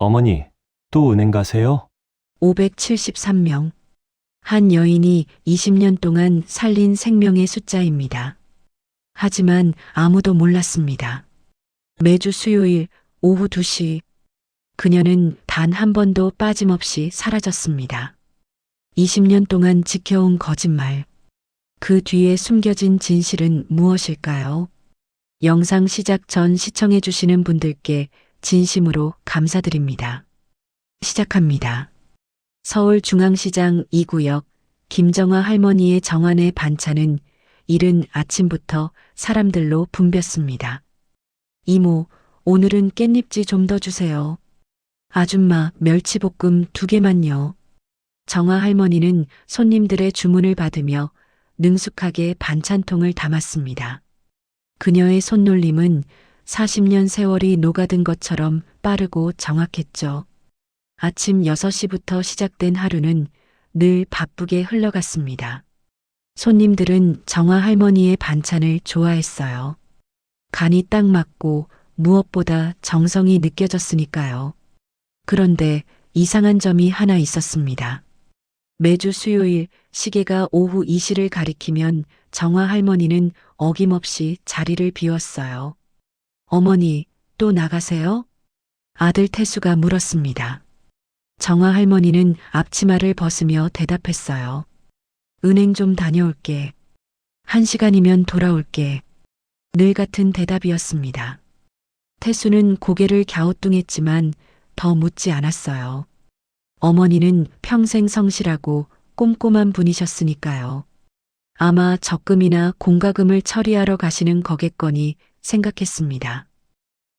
어머니, 또 은행 가세요? 573명. 한 여인이 20년 동안 살린 생명의 숫자입니다. 하지만 아무도 몰랐습니다. 매주 수요일 오후 2시 그녀는 단 한 번도 빠짐없이 사라졌습니다. 20년 동안 지켜온 거짓말. 그 뒤에 숨겨진 진실은 무엇일까요? 영상 시작 전 시청해주시는 분들께 진심으로 감사드립니다. 시작합니다. 서울중앙시장 2구역 김정화 할머니의 정안의 반찬은 이른 아침부터 사람들로 붐볐습니다. 이모, 오늘은 깻잎지 좀 더 주세요. 아줌마, 멸치볶음 2개만요. 정화 할머니는 손님들의 주문을 받으며 능숙하게 반찬통을 담았습니다. 그녀의 손놀림은 40년 세월이 녹아든 것처럼 빠르고 정확했죠. 아침 6시부터 시작된 하루는 늘 바쁘게 흘러갔습니다. 손님들은 정화 할머니의 반찬을 좋아했어요. 간이 딱 맞고 무엇보다 정성이 느껴졌으니까요. 그런데 이상한 점이 하나 있었습니다. 매주 수요일 시계가 오후 2시를 가리키면 정화 할머니는 어김없이 자리를 비웠어요. 어머니, 또 나가세요? 아들 태수가 물었습니다. 정화 할머니는 앞치마를 벗으며 대답했어요. 은행 좀 다녀올게. 1시간이면 돌아올게. 늘 같은 대답이었습니다. 태수는 고개를 갸우뚱했지만 더 묻지 않았어요. 어머니는 평생 성실하고 꼼꼼한 분이셨으니까요. 아마 적금이나 공과금을 처리하러 가시는 거겠거니 생각했습니다.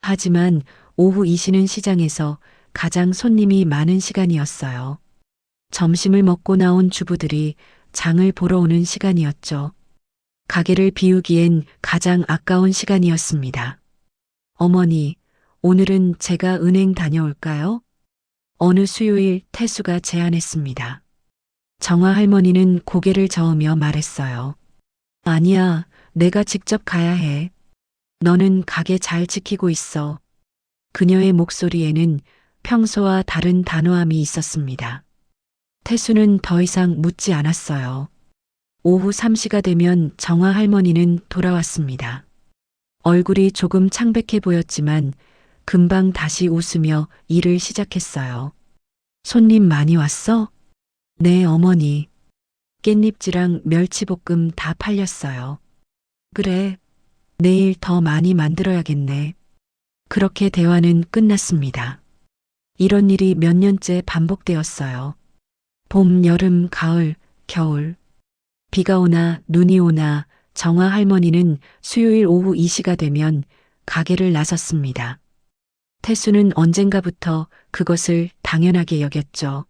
하지만 오후 2시는 시장에서 가장 손님이 많은 시간이었어요. 점심을 먹고 나온 주부들이 장을 보러 오는 시간이었죠. 가게를 비우기엔 가장 아까운 시간이었습니다. 어머니, 오늘은 제가 은행 다녀올까요? 어느 수요일 태수가 제안했습니다. 정화 할머니는 고개를 저으며 말했어요. 아니야, 내가 직접 가야 해. 너는 가게 잘 지키고 있어. 그녀의 목소리에는 평소와 다른 단호함이 있었습니다. 태수는 더 이상 묻지 않았어요. 오후 3시가 되면 정화 할머니는 돌아왔습니다. 얼굴이 조금 창백해 보였지만 금방 다시 웃으며 일을 시작했어요. 손님 많이 왔어? 네, 어머니. 깻잎지랑 멸치볶음 다 팔렸어요. 그래, 내일 더 많이 만들어야겠네. 그렇게 대화는 끝났습니다. 이런 일이 몇 년째 반복되었어요. 봄, 여름, 가을, 겨울. 비가 오나 눈이 오나 정화 할머니는 수요일 오후 2시가 되면 가게를 나섰습니다. 태수는 언젠가부터 그것을 당연하게 여겼죠.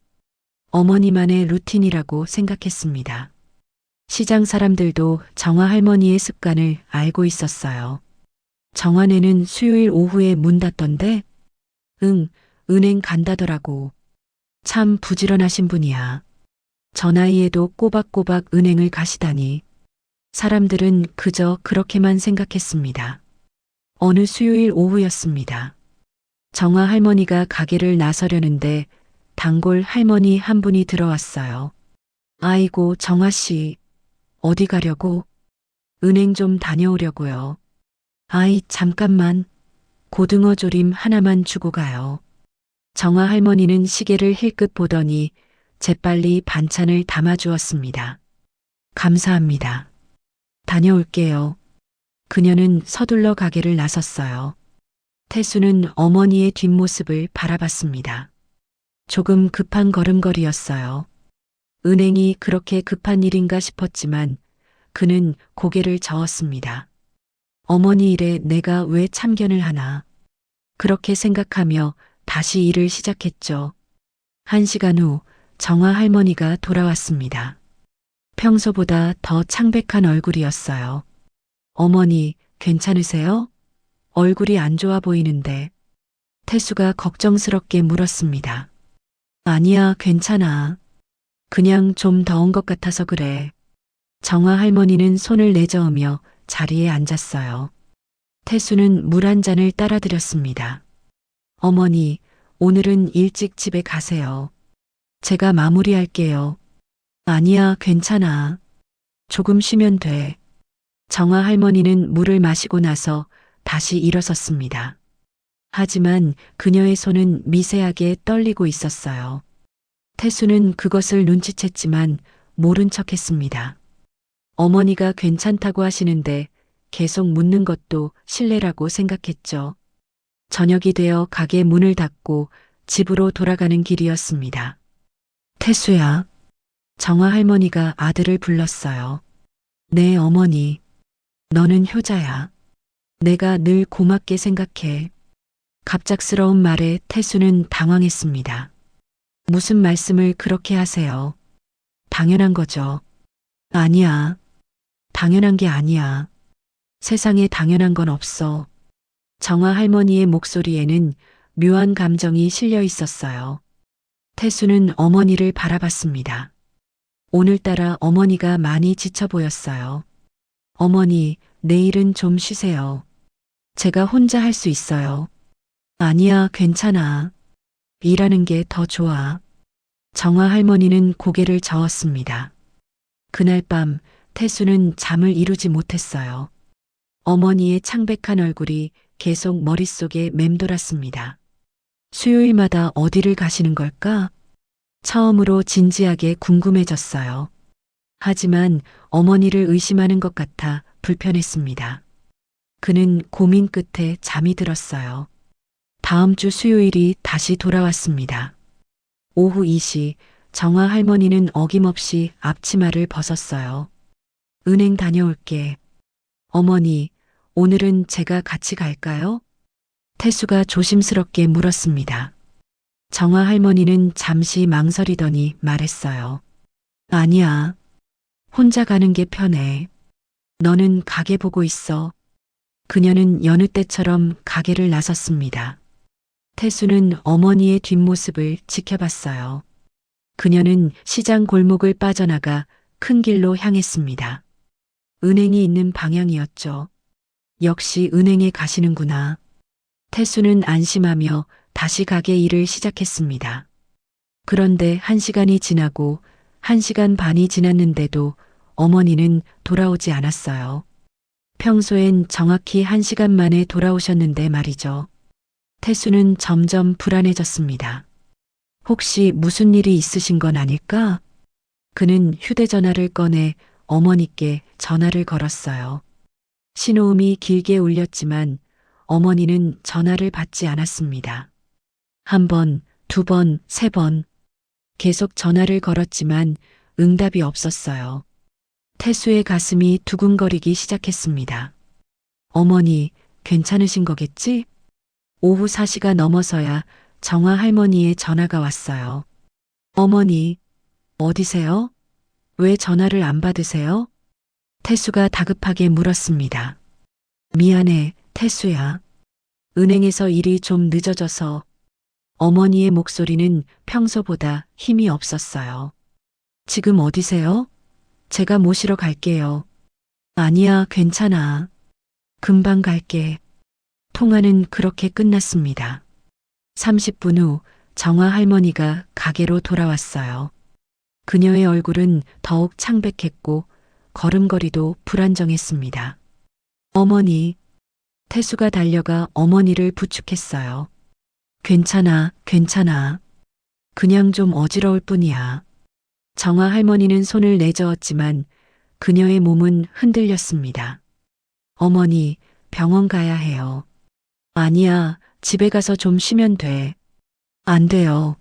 어머니만의 루틴이라고 생각했습니다. 시장 사람들도 정화 할머니의 습관을 알고 있었어요. 정화네는 수요일 오후에 문 닫던데? 응, 은행 간다더라고. 참 부지런하신 분이야. 저 나이에도 꼬박꼬박 은행을 가시다니. 사람들은 그저 그렇게만 생각했습니다. 어느 수요일 오후였습니다. 정화 할머니가 가게를 나서려는데 단골 할머니 한 분이 들어왔어요. 아이고, 정화 씨. 어디 가려고? 은행 좀 다녀오려고요. 아이, 잠깐만. 고등어 조림 하나만 주고 가요. 정화 할머니는 시계를 힐끗 보더니 재빨리 반찬을 담아주었습니다. 감사합니다. 다녀올게요. 그녀는 서둘러 가게를 나섰어요. 태수는 어머니의 뒷모습을 바라봤습니다. 조금 급한 걸음걸이였어요. 은행이 그렇게 급한 일인가 싶었지만 그는 고개를 저었습니다. 어머니 일에 내가 왜 참견을 하나. 그렇게 생각하며 다시 일을 시작했죠. 1시간 후 정화 할머니가 돌아왔습니다. 평소보다 더 창백한 얼굴이었어요. 어머니, 괜찮으세요? 얼굴이 안 좋아 보이는데. 태수가 걱정스럽게 물었습니다. 아니야, 괜찮아. 그냥 좀 더운 것 같아서 그래. 정화 할머니는 손을 내저으며 자리에 앉았어요. 태수는 물 한 잔을 따라 드렸습니다. 어머니, 오늘은 일찍 집에 가세요. 제가 마무리할게요. 아니야, 괜찮아. 조금 쉬면 돼. 정화 할머니는 물을 마시고 나서 다시 일어섰습니다. 하지만 그녀의 손은 미세하게 떨리고 있었어요. 태수는 그것을 눈치챘지만 모른 척 했습니다. 어머니가 괜찮다고 하시는데 계속 묻는 것도 실례라고 생각했죠. 저녁이 되어 가게 문을 닫고 집으로 돌아가는 길이었습니다. 태수야. 정화 할머니가 아들을 불렀어요. 네, 어머니. 너는 효자야. 내가 늘 고맙게 생각해. 갑작스러운 말에 태수는 당황했습니다. 무슨 말씀을 그렇게 하세요? 당연한 거죠. 아니야. 당연한 게 아니야. 세상에 당연한 건 없어. 정화 할머니의 목소리에는 묘한 감정이 실려 있었어요. 태수는 어머니를 바라봤습니다. 오늘따라 어머니가 많이 지쳐 보였어요. 어머니, 내일은 좀 쉬세요. 제가 혼자 할 수 있어요. 아니야, 괜찮아. 일하는 게 더 좋아. 정화 할머니는 고개를 저었습니다. 그날 밤 태수는 잠을 이루지 못했어요. 어머니의 창백한 얼굴이 계속 머릿속에 맴돌았습니다. 수요일마다 어디를 가시는 걸까? 처음으로 진지하게 궁금해졌어요. 하지만 어머니를 의심하는 것 같아 불편했습니다. 그는 고민 끝에 잠이 들었어요. 다음 주 수요일이 다시 돌아왔습니다. 오후 2시 정화 할머니는 어김없이 앞치마를 벗었어요. 은행 다녀올게. 어머니, 오늘은 제가 같이 갈까요? 태수가 조심스럽게 물었습니다. 정화 할머니는 잠시 망설이더니 말했어요. 아니야. 혼자 가는 게 편해. 너는 가게 보고 있어. 그녀는 여느 때처럼 가게를 나섰습니다. 태수는 어머니의 뒷모습을 지켜봤어요. 그녀는 시장 골목을 빠져나가 큰 길로 향했습니다. 은행이 있는 방향이었죠. 역시 은행에 가시는구나. 태수는 안심하며 다시 가게 일을 시작했습니다. 그런데 1시간이 지나고 1시간 반이 지났는데도 어머니는 돌아오지 않았어요. 평소엔 정확히 1시간 만에 돌아오셨는데 말이죠. 태수는 점점 불안해졌습니다. 혹시 무슨 일이 있으신 건 아닐까? 그는 휴대전화를 꺼내 어머니께 전화를 걸었어요. 신호음이 길게 울렸지만 어머니는 전화를 받지 않았습니다. 1번, 2번, 3번. 계속 전화를 걸었지만 응답이 없었어요. 태수의 가슴이 두근거리기 시작했습니다. 어머니, 괜찮으신 거겠지? 오후 4시가 넘어서야 정화 할머니의 전화가 왔어요. 어머니, 어디세요? 왜 전화를 안 받으세요? 태수가 다급하게 물었습니다. 미안해, 태수야. 은행에서 일이 좀 늦어져서. 어머니의 목소리는 평소보다 힘이 없었어요. 지금 어디세요? 제가 모시러 갈게요. 아니야, 괜찮아. 금방 갈게. 통화는 그렇게 끝났습니다. 30분 후 정화 할머니가 가게로 돌아왔어요. 그녀의 얼굴은 더욱 창백했고 걸음걸이도 불안정했습니다. 어머니. 태수가 달려가 어머니를 부축했어요. 괜찮아, 괜찮아. 그냥 좀 어지러울 뿐이야. 정화 할머니는 손을 내저었지만 그녀의 몸은 흔들렸습니다. 어머니, 병원 가야 해요. 아니야, 집에 가서 좀 쉬면 돼. 안 돼요.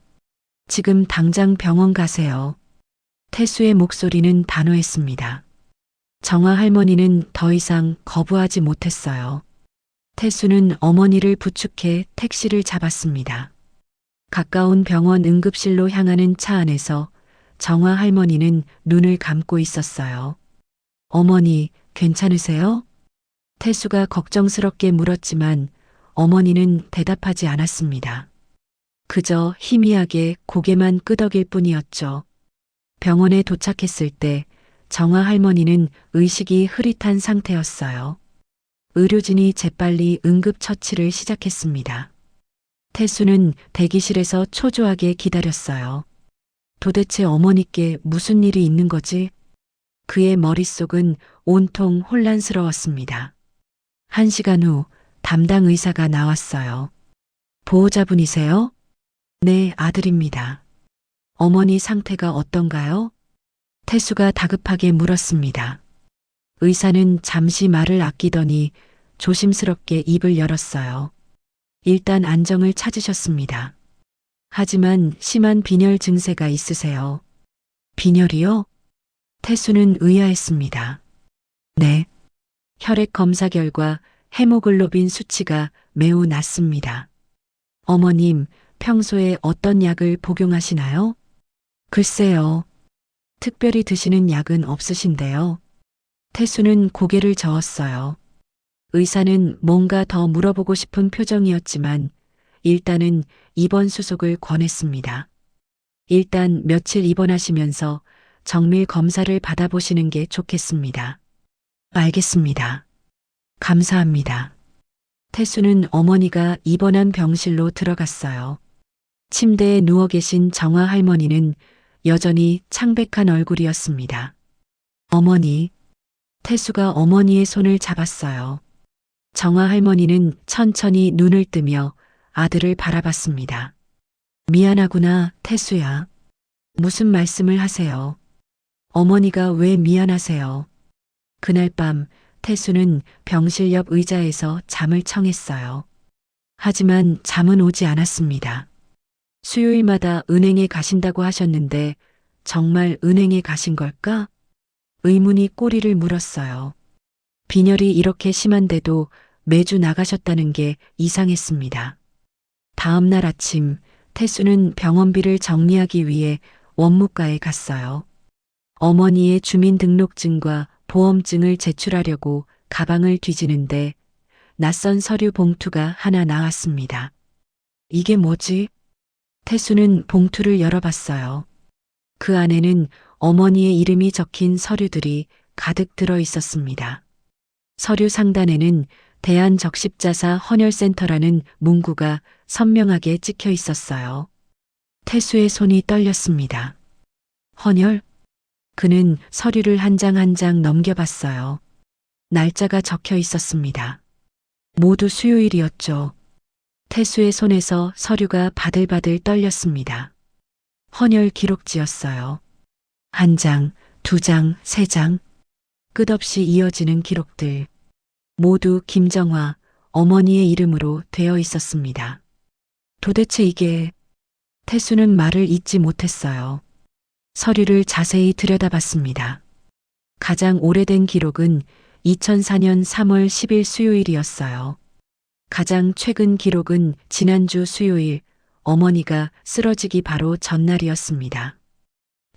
지금 당장 병원 가세요. 태수의 목소리는 단호했습니다. 정화 할머니는 더 이상 거부하지 못했어요. 태수는 어머니를 부축해 택시를 잡았습니다. 가까운 병원 응급실로 향하는 차 안에서 정화 할머니는 눈을 감고 있었어요. 어머니, 괜찮으세요? 태수가 걱정스럽게 물었지만 어머니는 대답하지 않았습니다. 그저 희미하게 고개만 끄덕일 뿐이었죠. 병원에 도착했을 때 정화 할머니는 의식이 흐릿한 상태였어요. 의료진이 재빨리 응급처치를 시작했습니다. 태수는 대기실에서 초조하게 기다렸어요. 도대체 어머니께 무슨 일이 있는 거지? 그의 머릿속은 온통 혼란스러웠습니다. 1시간 후 담당 의사가 나왔어요. 보호자분이세요? 네, 아들입니다. 어머니 상태가 어떤가요? 태수가 다급하게 물었습니다. 의사는 잠시 말을 아끼더니 조심스럽게 입을 열었어요. 일단 안정을 찾으셨습니다. 하지만 심한 빈혈 증세가 있으세요. 빈혈이요? 태수는 의아했습니다. 네. 혈액 검사 결과 헤모글로빈 수치가 매우 낮습니다. 어머님, 평소에 어떤 약을 복용하시나요? 글쎄요. 특별히 드시는 약은 없으신데요. 태수는 고개를 저었어요. 의사는 뭔가 더 물어보고 싶은 표정이었지만 일단은 입원 수속을 권했습니다. 일단 며칠 입원하시면서 정밀 검사를 받아보시는 게 좋겠습니다. 알겠습니다. 감사합니다. 태수는 어머니가 입원한 병실로 들어갔어요. 침대에 누워 계신 정화 할머니는 여전히 창백한 얼굴이었습니다. 어머니, 태수가 어머니의 손을 잡았어요. 정화 할머니는 천천히 눈을 뜨며 아들을 바라봤습니다. 미안하구나, 태수야. 무슨 말씀을 하세요? 어머니가 왜 미안하세요? 그날 밤 태수는 병실 옆 의자에서 잠을 청했어요. 하지만 잠은 오지 않았습니다. 수요일마다 은행에 가신다고 하셨는데 정말 은행에 가신 걸까? 의문이 꼬리를 물었어요. 빈혈이 이렇게 심한데도 매주 나가셨다는 게 이상했습니다. 다음 날 아침 태수는 병원비를 정리하기 위해 원무과에 갔어요. 어머니의 주민등록증과 보험증을 제출하려고 가방을 뒤지는데 낯선 서류 봉투가 하나 나왔습니다. 이게 뭐지? 태수는 봉투를 열어봤어요. 그 안에는 어머니의 이름이 적힌 서류들이 가득 들어 있었습니다. 서류 상단에는 대한적십자사 헌혈센터라는 문구가 선명하게 찍혀 있었어요. 태수의 손이 떨렸습니다. 헌혈? 그는 서류를 한 장 한 장 넘겨봤어요. 날짜가 적혀 있었습니다. 모두 수요일이었죠. 태수의 손에서 서류가 바들바들 떨렸습니다. 헌혈 기록지였어요. 1장, 2장, 3장. 끝없이 이어지는 기록들. 모두 김정화, 어머니의 이름으로 되어 있었습니다. 도대체 이게... 태수는 말을 잇지 못했어요. 서류를 자세히 들여다봤습니다. 가장 오래된 기록은 2004년 3월 10일 수요일이었어요. 가장 최근 기록은 지난주 수요일 어머니가 쓰러지기 바로 전날이었습니다.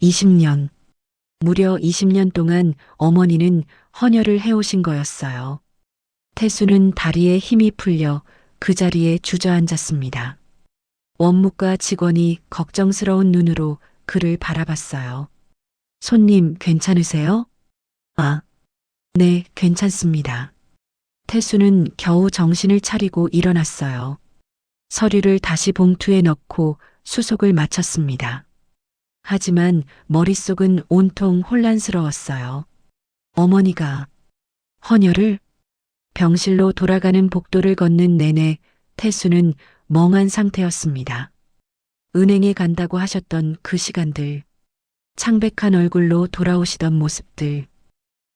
20년. 무려 20년 동안 어머니는 헌혈을 해오신 거였어요. 태수는 다리에 힘이 풀려 그 자리에 주저앉았습니다. 원무과 직원이 걱정스러운 눈으로 그를 바라봤어요. 손님, 괜찮으세요? 아, 네, 괜찮습니다. 태수는 겨우 정신을 차리고 일어났어요. 서류를 다시 봉투에 넣고 수속을 마쳤습니다. 하지만 머릿속은 온통 혼란스러웠어요. 어머니가 헌혈을? 병실로 돌아가는 복도를 걷는 내내 태수는 멍한 상태였습니다. 은행에 간다고 하셨던 그 시간들, 창백한 얼굴로 돌아오시던 모습들,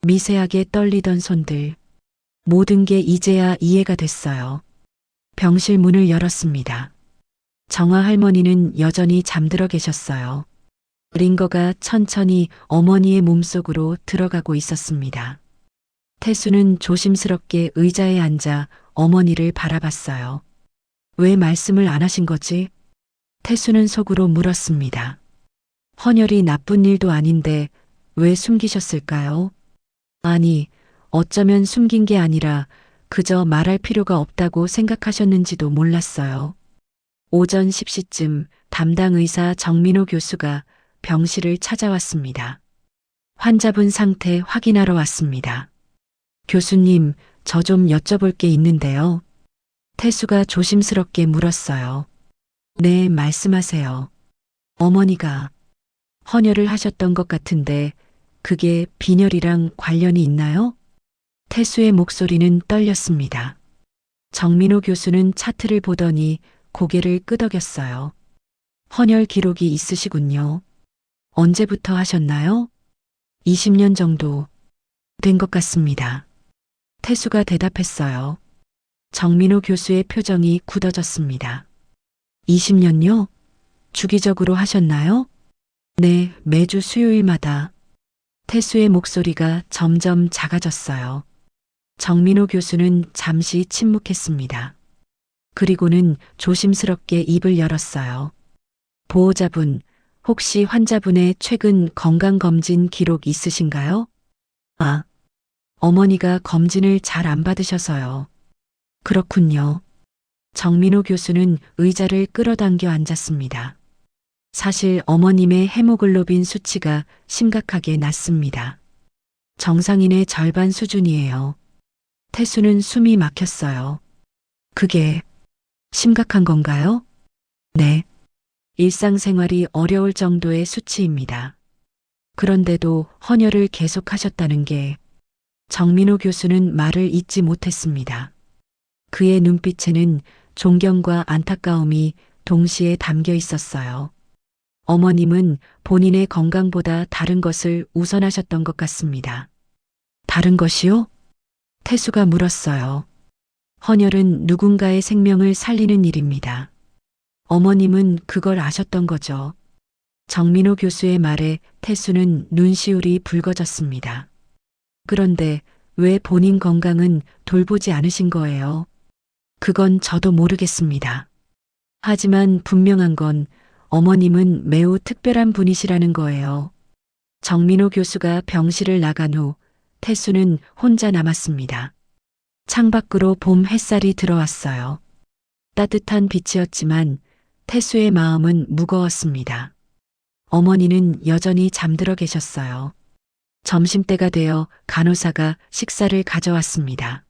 미세하게 떨리던 손들, 모든 게 이제야 이해가 됐어요. 병실 문을 열었습니다. 정화 할머니는 여전히 잠들어 계셨어요. 링거가 천천히 어머니의 몸속으로 들어가고 있었습니다. 태수는 조심스럽게 의자에 앉아 어머니를 바라봤어요. 왜 말씀을 안 하신 거지? 태수는 속으로 물었습니다. 헌혈이 나쁜 일도 아닌데 왜 숨기셨을까요? 아니, 어쩌면 숨긴 게 아니라 그저 말할 필요가 없다고 생각하셨는지도 몰랐어요. 오전 10시쯤 담당 의사 정민호 교수가 병실을 찾아왔습니다. 환자분 상태 확인하러 왔습니다. 교수님, 저 좀 여쭤볼 게 있는데요. 태수가 조심스럽게 물었어요. 네, 말씀하세요. 어머니가 헌혈을 하셨던 것 같은데 그게 빈혈이랑 관련이 있나요? 태수의 목소리는 떨렸습니다. 정민호 교수는 차트를 보더니 고개를 끄덕였어요. 헌혈 기록이 있으시군요. 언제부터 하셨나요? 20년 정도 된 것 같습니다. 태수가 대답했어요. 정민호 교수의 표정이 굳어졌습니다. 20년요? 주기적으로 하셨나요? 네, 매주 수요일마다. 태수의 목소리가 점점 작아졌어요. 정민호 교수는 잠시 침묵했습니다. 그리고는 조심스럽게 입을 열었어요. 보호자분, 혹시 환자분의 최근 건강검진 기록 있으신가요? 아, 어머니가 검진을 잘 안 받으셔서요. 그렇군요. 정민호 교수는 의자를 끌어당겨 앉았습니다. 사실 어머님의 헤모글로빈 수치가 심각하게 낮습니다. 정상인의 절반 수준이에요. 태수는 숨이 막혔어요. 그게 심각한 건가요? 네. 일상생활이 어려울 정도의 수치입니다. 그런데도 헌혈을 계속하셨다는 게 정민호 교수는 말을 잇지 못했습니다. 그의 눈빛에는 존경과 안타까움이 동시에 담겨 있었어요. 어머님은 본인의 건강보다 다른 것을 우선하셨던 것 같습니다. 다른 것이요? 태수가 물었어요. 헌혈은 누군가의 생명을 살리는 일입니다. 어머님은 그걸 아셨던 거죠. 정민호 교수의 말에 태수는 눈시울이 붉어졌습니다. 그런데 왜 본인 건강은 돌보지 않으신 거예요? 그건 저도 모르겠습니다. 하지만 분명한 건 어머님은 매우 특별한 분이시라는 거예요. 정민호 교수가 병실을 나간 후 태수는 혼자 남았습니다. 창밖으로 봄 햇살이 들어왔어요. 따뜻한 빛이었지만 태수의 마음은 무거웠습니다. 어머니는 여전히 잠들어 계셨어요. 점심때가 되어 간호사가 식사를 가져왔습니다.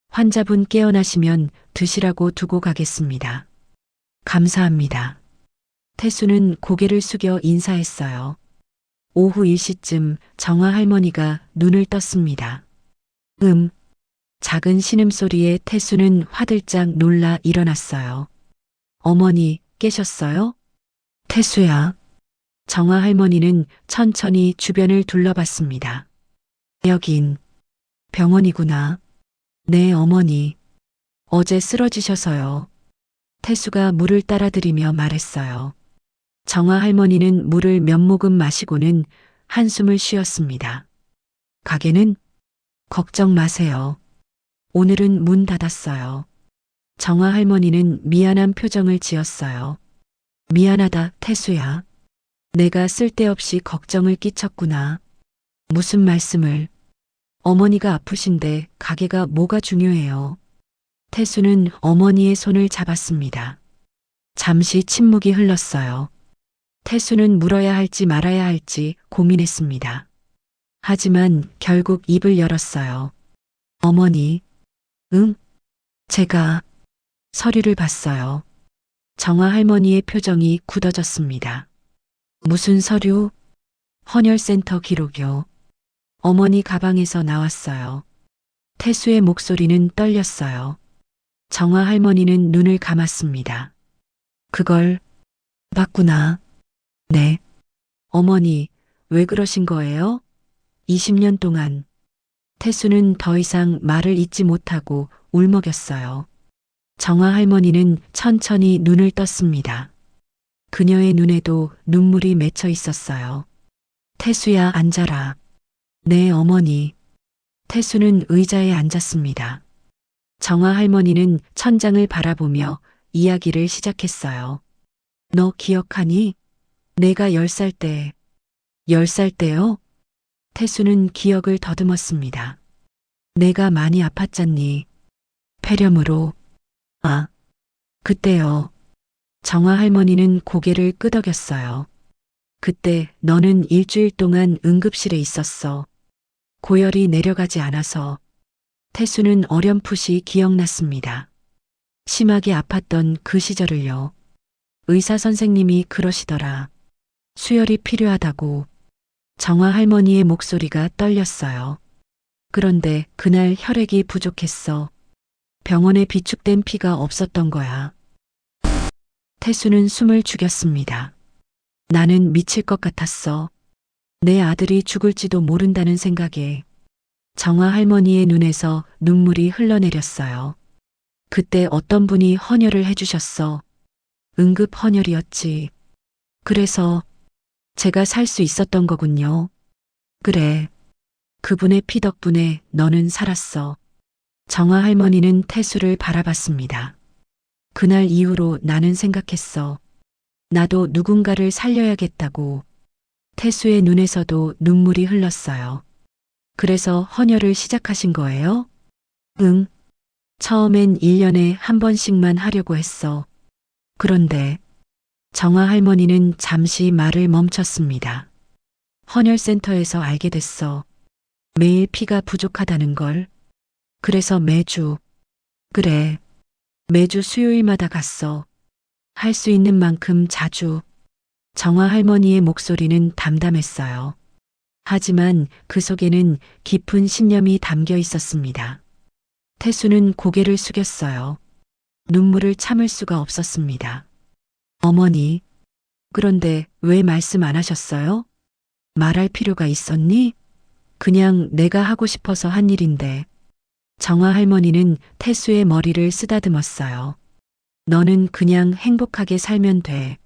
환자분 깨어나시면 드시라고 두고 가겠습니다. 감사합니다. 태수는 고개를 숙여 인사했어요. 오후 1시쯤 정화 할머니가 눈을 떴습니다. 작은 신음소리에 태수는 화들짝 놀라 일어났어요. 어머니, 깨셨어요? 태수야. 정화 할머니는 천천히 주변을 둘러봤습니다. 여긴 병원이구나. 네, 어머니. 어제 쓰러지셔서요. 태수가 물을 따라드리며 말했어요. 정화 할머니는 물을 몇 모금 마시고는 한숨을 쉬었습니다. 가게는? 걱정 마세요. 오늘은 문 닫았어요. 정화 할머니는 미안한 표정을 지었어요. 미안하다, 태수야. 내가 쓸데없이 걱정을 끼쳤구나. 무슨 말씀을. 어머니가 아프신데 가게가 뭐가 중요해요. 태수는 어머니의 손을 잡았습니다. 잠시 침묵이 흘렀어요. 태수는 물어야 할지 말아야 할지 고민했습니다. 하지만 결국 입을 열었어요. 어머니, 응? 제가 서류를 봤어요. 정화 할머니의 표정이 굳어졌습니다. 무슨 서류? 헌혈센터 기록이요. 어머니 가방에서 나왔어요. 태수의 목소리는 떨렸어요. 정화 할머니는 눈을 감았습니다. 그걸 봤구나. 네. 어머니, 왜 그러신 거예요? 20년 동안. 태수는 더 이상 말을 잇지 못하고 울먹였어요. 정화 할머니는 천천히 눈을 떴습니다. 그녀의 눈에도 눈물이 맺혀 있었어요. 태수야, 앉아라. 네, 어머니. 태수는 의자에 앉았습니다. 정화 할머니는 천장을 바라보며 이야기를 시작했어요. 너 기억하니? 내가 10살 때. 10살 때요? 태수는 기억을 더듬었습니다. 내가 많이 아팠잖니. 폐렴으로. 아, 그때요. 정화 할머니는 고개를 끄덕였어요. 그때 너는 일주일 동안 응급실에 있었어. 고열이 내려가지 않아서. 태수는 어렴풋이 기억났습니다. 심하게 아팠던 그 시절을요. 의사 선생님이 그러시더라. 수혈이 필요하다고. 정화 할머니의 목소리가 떨렸어요. 그런데 그날 혈액이 부족했어. 병원에 비축된 피가 없었던 거야. 태수는 숨을 죽였습니다. 나는 미칠 것 같았어. 내 아들이 죽을지도 모른다는 생각에 정화 할머니의 눈에서 눈물이 흘러내렸어요. 그때 어떤 분이 헌혈을 해주셨어. 응급 헌혈이었지. 그래서 제가 살 수 있었던 거군요. 그래. 그분의 피 덕분에 너는 살았어. 정화 할머니는 태수를 바라봤습니다. 그날 이후로 나는 생각했어. 나도 누군가를 살려야겠다고. 태수의 눈에서도 눈물이 흘렀어요. 그래서 헌혈을 시작하신 거예요? 응. 처음엔 1년에 한 번씩만 하려고 했어. 그런데 정화 할머니는 잠시 말을 멈췄습니다. 헌혈센터에서 알게 됐어. 매일 피가 부족하다는 걸. 그래서 그래. 매주 수요일마다 갔어. 할 수 있는 만큼 자주. 정화 할머니의 목소리는 담담했어요. 하지만 그 속에는 깊은 신념이 담겨 있었습니다. 태수는 고개를 숙였어요. 눈물을 참을 수가 없었습니다. 어머니, 그런데 왜 말씀 안 하셨어요? 말할 필요가 있었니? 그냥 내가 하고 싶어서 한 일인데. 정화 할머니는 태수의 머리를 쓰다듬었어요. 너는 그냥 행복하게 살면 돼.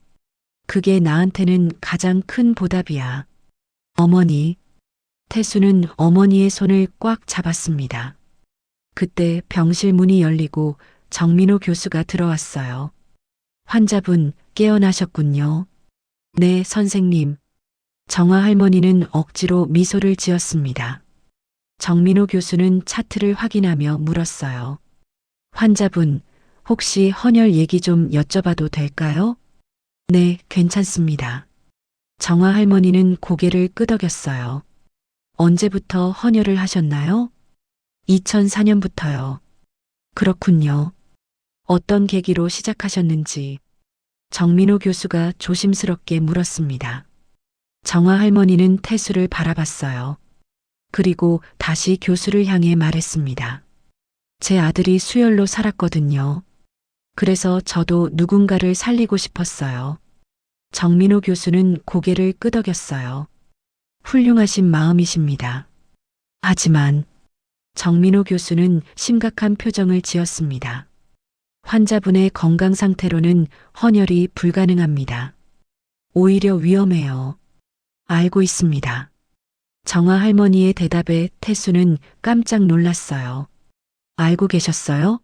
그게 나한테는 가장 큰 보답이야. 어머니. 태수는 어머니의 손을 꽉 잡았습니다. 그때 병실 문이 열리고 정민호 교수가 들어왔어요. 환자분 깨어나셨군요. 네, 선생님. 정화 할머니는 억지로 미소를 지었습니다. 정민호 교수는 차트를 확인하며 물었어요. 환자분, 혹시 헌혈 얘기 좀 여쭤봐도 될까요? 네, 괜찮습니다. 정화 할머니는 고개를 끄덕였어요. 언제부터 헌혈을 하셨나요? 2004년부터요. 그렇군요. 어떤 계기로 시작하셨는지 정민호 교수가 조심스럽게 물었습니다. 정화 할머니는 태수를 바라봤어요. 그리고 다시 교수를 향해 말했습니다. 제 아들이 수혈로 살았거든요. 그래서 저도 누군가를 살리고 싶었어요. 정민호 교수는 고개를 끄덕였어요. 훌륭하신 마음이십니다. 하지만 정민호 교수는 심각한 표정을 지었습니다. 환자분의 건강 상태로는 헌혈이 불가능합니다. 오히려 위험해요. 알고 있습니다. 정화 할머니의 대답에 태수는 깜짝 놀랐어요. 알고 계셨어요?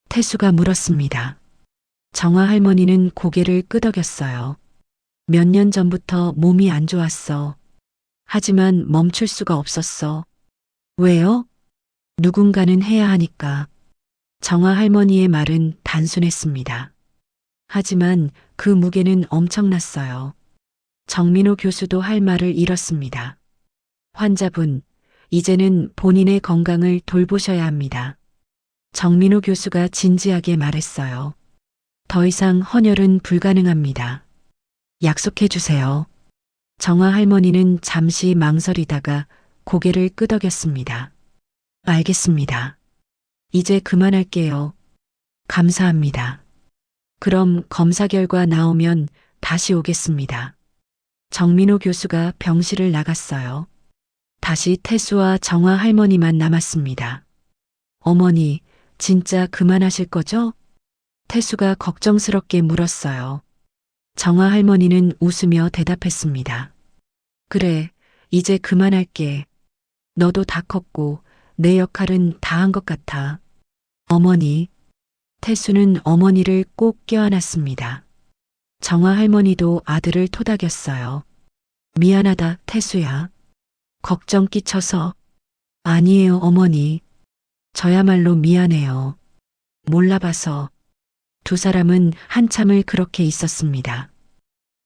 태수가 물었습니다. 정화 할머니는 고개를 끄덕였어요. 몇 년 전부터 몸이 안 좋았어. 하지만 멈출 수가 없었어. 왜요? 누군가는 해야 하니까. 정화 할머니의 말은 단순했습니다. 하지만 그 무게는 엄청났어요. 정민호 교수도 할 말을 잃었습니다. 환자분, 이제는 본인의 건강을 돌보셔야 합니다. 정민호 교수가 진지하게 말했어요. 더 이상 헌혈은 불가능합니다. 약속해 주세요. 정화 할머니는 잠시 망설이다가 고개를 끄덕였습니다. 알겠습니다. 이제 그만할게요. 감사합니다. 그럼 검사 결과 나오면 다시 오겠습니다. 정민호 교수가 병실을 나갔어요. 다시 태수와 정화 할머니만 남았습니다. 어머니, 진짜 그만하실 거죠? 태수가 걱정스럽게 물었어요. 정화 할머니는 웃으며 대답했습니다. 그래, 이제 그만할게. 너도 다 컸고 내 역할은 다 한 것 같아. 어머니. 태수는 어머니를 꼭 껴안았습니다. 정화 할머니도 아들을 토닥였어요. 미안하다, 태수야. 걱정 끼쳐서. 아니에요, 어머니. 저야말로 미안해요. 몰라봐서. 두 사람은 한참을 그렇게 있었습니다.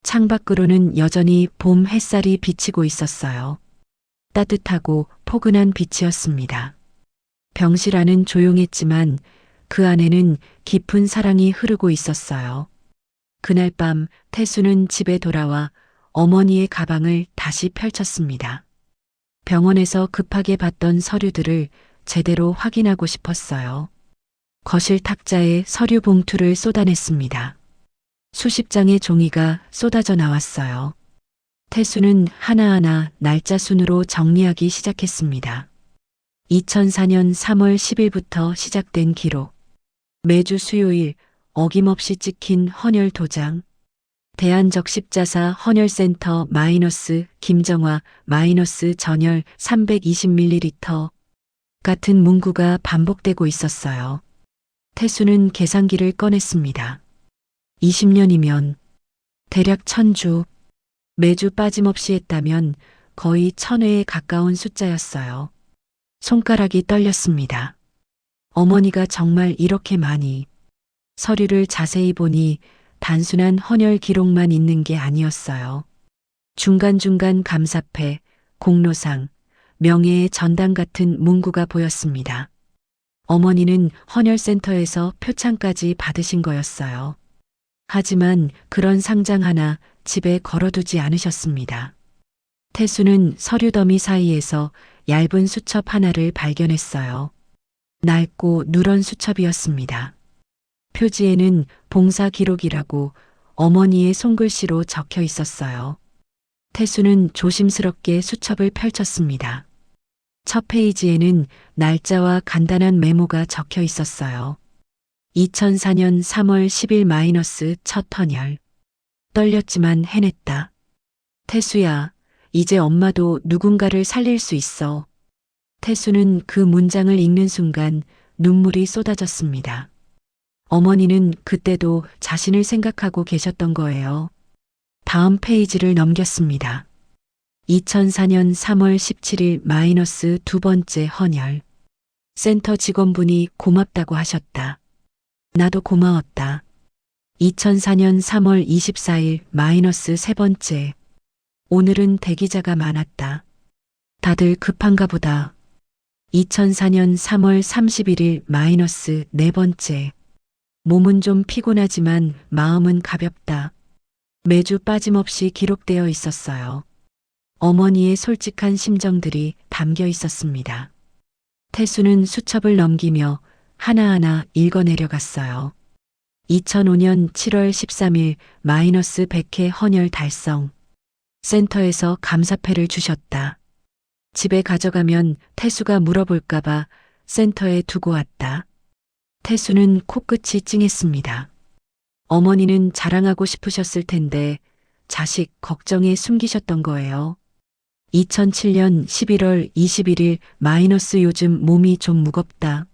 창밖으로는 여전히 봄 햇살이 비치고 있었어요. 따뜻하고 포근한 빛이었습니다. 병실 안은 조용했지만 그 안에는 깊은 사랑이 흐르고 있었어요. 그날 밤 태수는 집에 돌아와 어머니의 가방을 다시 펼쳤습니다. 병원에서 급하게 받던 서류들을 제대로 확인하고 싶었어요. 거실 탁자에 서류 봉투를 쏟아냈습니다. 수십 장의 종이가 쏟아져 나왔어요. 태수는 하나하나 날짜 순으로 정리하기 시작했습니다. 2004년 3월 10일부터 시작된 기록. 매주 수요일 어김없이 찍힌 헌혈 도장. 대한적십자사 헌혈센터 마이너스 김정화 마이너스 전혈 320ml 같은 문구가 반복되고 있었어요. 태수는 계산기를 꺼냈습니다. 20년이면 대략 1000주, 매주 빠짐없이 했다면 거의 1000회에 가까운 숫자였어요. 손가락이 떨렸습니다. 어머니가 정말 이렇게 많이. 서류를 자세히 보니 단순한 헌혈 기록만 있는 게 아니었어요. 중간중간 감사패, 공로상, 명예의 전당 같은 문구가 보였습니다. 어머니는 헌혈센터에서 표창까지 받으신 거였어요. 하지만 그런 상장 하나 집에 걸어두지 않으셨습니다. 태수는 서류 더미 사이에서 얇은 수첩 하나를 발견했어요. 낡고 누런 수첩이었습니다. 표지에는 봉사 기록이라고 어머니의 손글씨로 적혀 있었어요. 태수는 조심스럽게 수첩을 펼쳤습니다. 첫 페이지에는 날짜와 간단한 메모가 적혀 있었어요. 2004년 3월 10일 마이너스 첫 헌혈. 떨렸지만 해냈다. 태수야, 이제 엄마도 누군가를 살릴 수 있어. 태수는 그 문장을 읽는 순간 눈물이 쏟아졌습니다. 어머니는 그때도 자신을 생각하고 계셨던 거예요. 다음 페이지를 넘겼습니다. 2004년 3월 17일 마이너스 두 번째 헌혈. 센터 직원분이 고맙다고 하셨다. 나도 고마웠다. 2004년 3월 24일 마이너스 세 번째. 오늘은 대기자가 많았다. 다들 급한가 보다. 2004년 3월 31일 마이너스 네 번째. 몸은 좀 피곤하지만 마음은 가볍다. 매주 빠짐없이 기록되어 있었어요. 어머니의 솔직한 심정들이 담겨 있었습니다. 태수는 수첩을 넘기며 하나하나 읽어내려갔어요. 2005년 7월 13일 마이너스 100회 헌혈 달성. 센터에서 감사패를 주셨다. 집에 가져가면 태수가 물어볼까봐 센터에 두고 왔다. 태수는 코끝이 찡했습니다. 어머니는 자랑하고 싶으셨을 텐데 자식 걱정에 숨기셨던 거예요. 2007년 11월 21일 마이너스 요즘 몸이 좀 무겁다.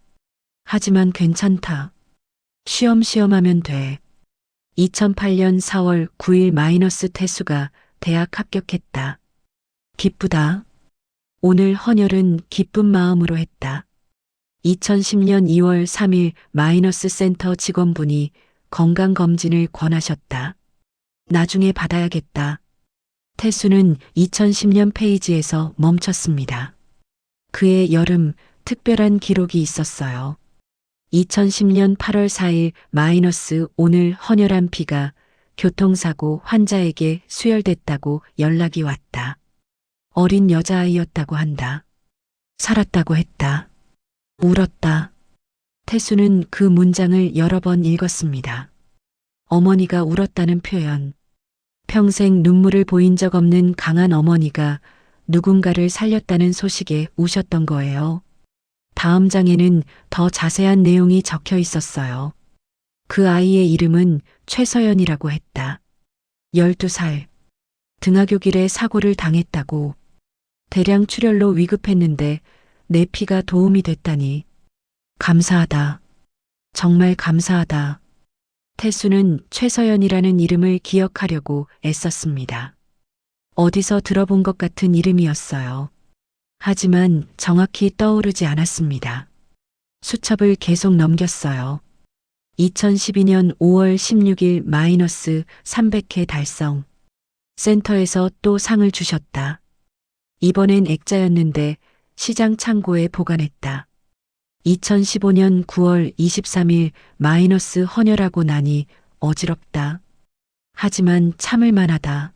하지만 괜찮다. 쉬엄쉬엄 하면 돼. 2008년 4월 9일 마이너스 태수가 대학 합격했다. 기쁘다. 오늘 헌혈은 기쁜 마음으로 했다. 2010년 2월 3일 마이너스 센터 직원분이 건강검진을 권하셨다. 나중에 받아야겠다. 태수는 2010년 페이지에서 멈췄습니다. 그의 여름 특별한 기록이 있었어요. 2010년 8월 4일 마이너스 오늘 헌혈한 피가 교통사고 환자에게 수혈됐다고 연락이 왔다. 어린 여자아이였다고 한다. 살았다고 했다. 울었다. 태수는 그 문장을 여러 번 읽었습니다. 어머니가 울었다는 표현. 평생 눈물을 보인 적 없는 강한 어머니가 누군가를 살렸다는 소식에 우셨던 거예요. 다음 장에는 더 자세한 내용이 적혀 있었어요. 그 아이의 이름은 최서연이라고 했다. 12살. 등하교길에 사고를 당했다고. 대량 출혈로 위급했는데 내 피가 도움이 됐다니. 감사하다. 정말 감사하다. 태수는 최서연이라는 이름을 기억하려고 애썼습니다. 어디서 들어본 것 같은 이름이었어요. 하지만 정확히 떠오르지 않았습니다. 수첩을 계속 넘겼어요. 2012년 5월 16일 마이너스 300회 달성. 센터에서 또 상을 주셨다. 이번엔 액자였는데 시장 창고에 보관했다. 2015년 9월 23일 마이너스 헌혈하고 나니 어지럽다. 하지만 참을 만하다.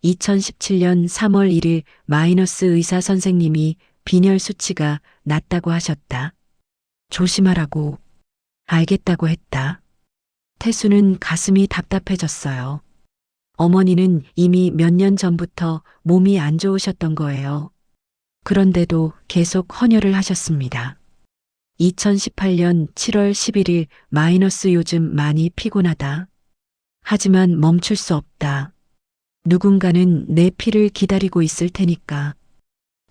2017년 3월 1일 마이너스 의사 선생님이 빈혈 수치가 낮다고 하셨다. 조심하라고. 알겠다고 했다. 태수는 가슴이 답답해졌어요. 어머니는 이미 몇 년 전부터 몸이 안 좋으셨던 거예요. 그런데도 계속 헌혈을 하셨습니다. 2018년 7월 11일 마이너스 요즘 많이 피곤하다. 하지만 멈출 수 없다. 누군가는 내 피를 기다리고 있을 테니까.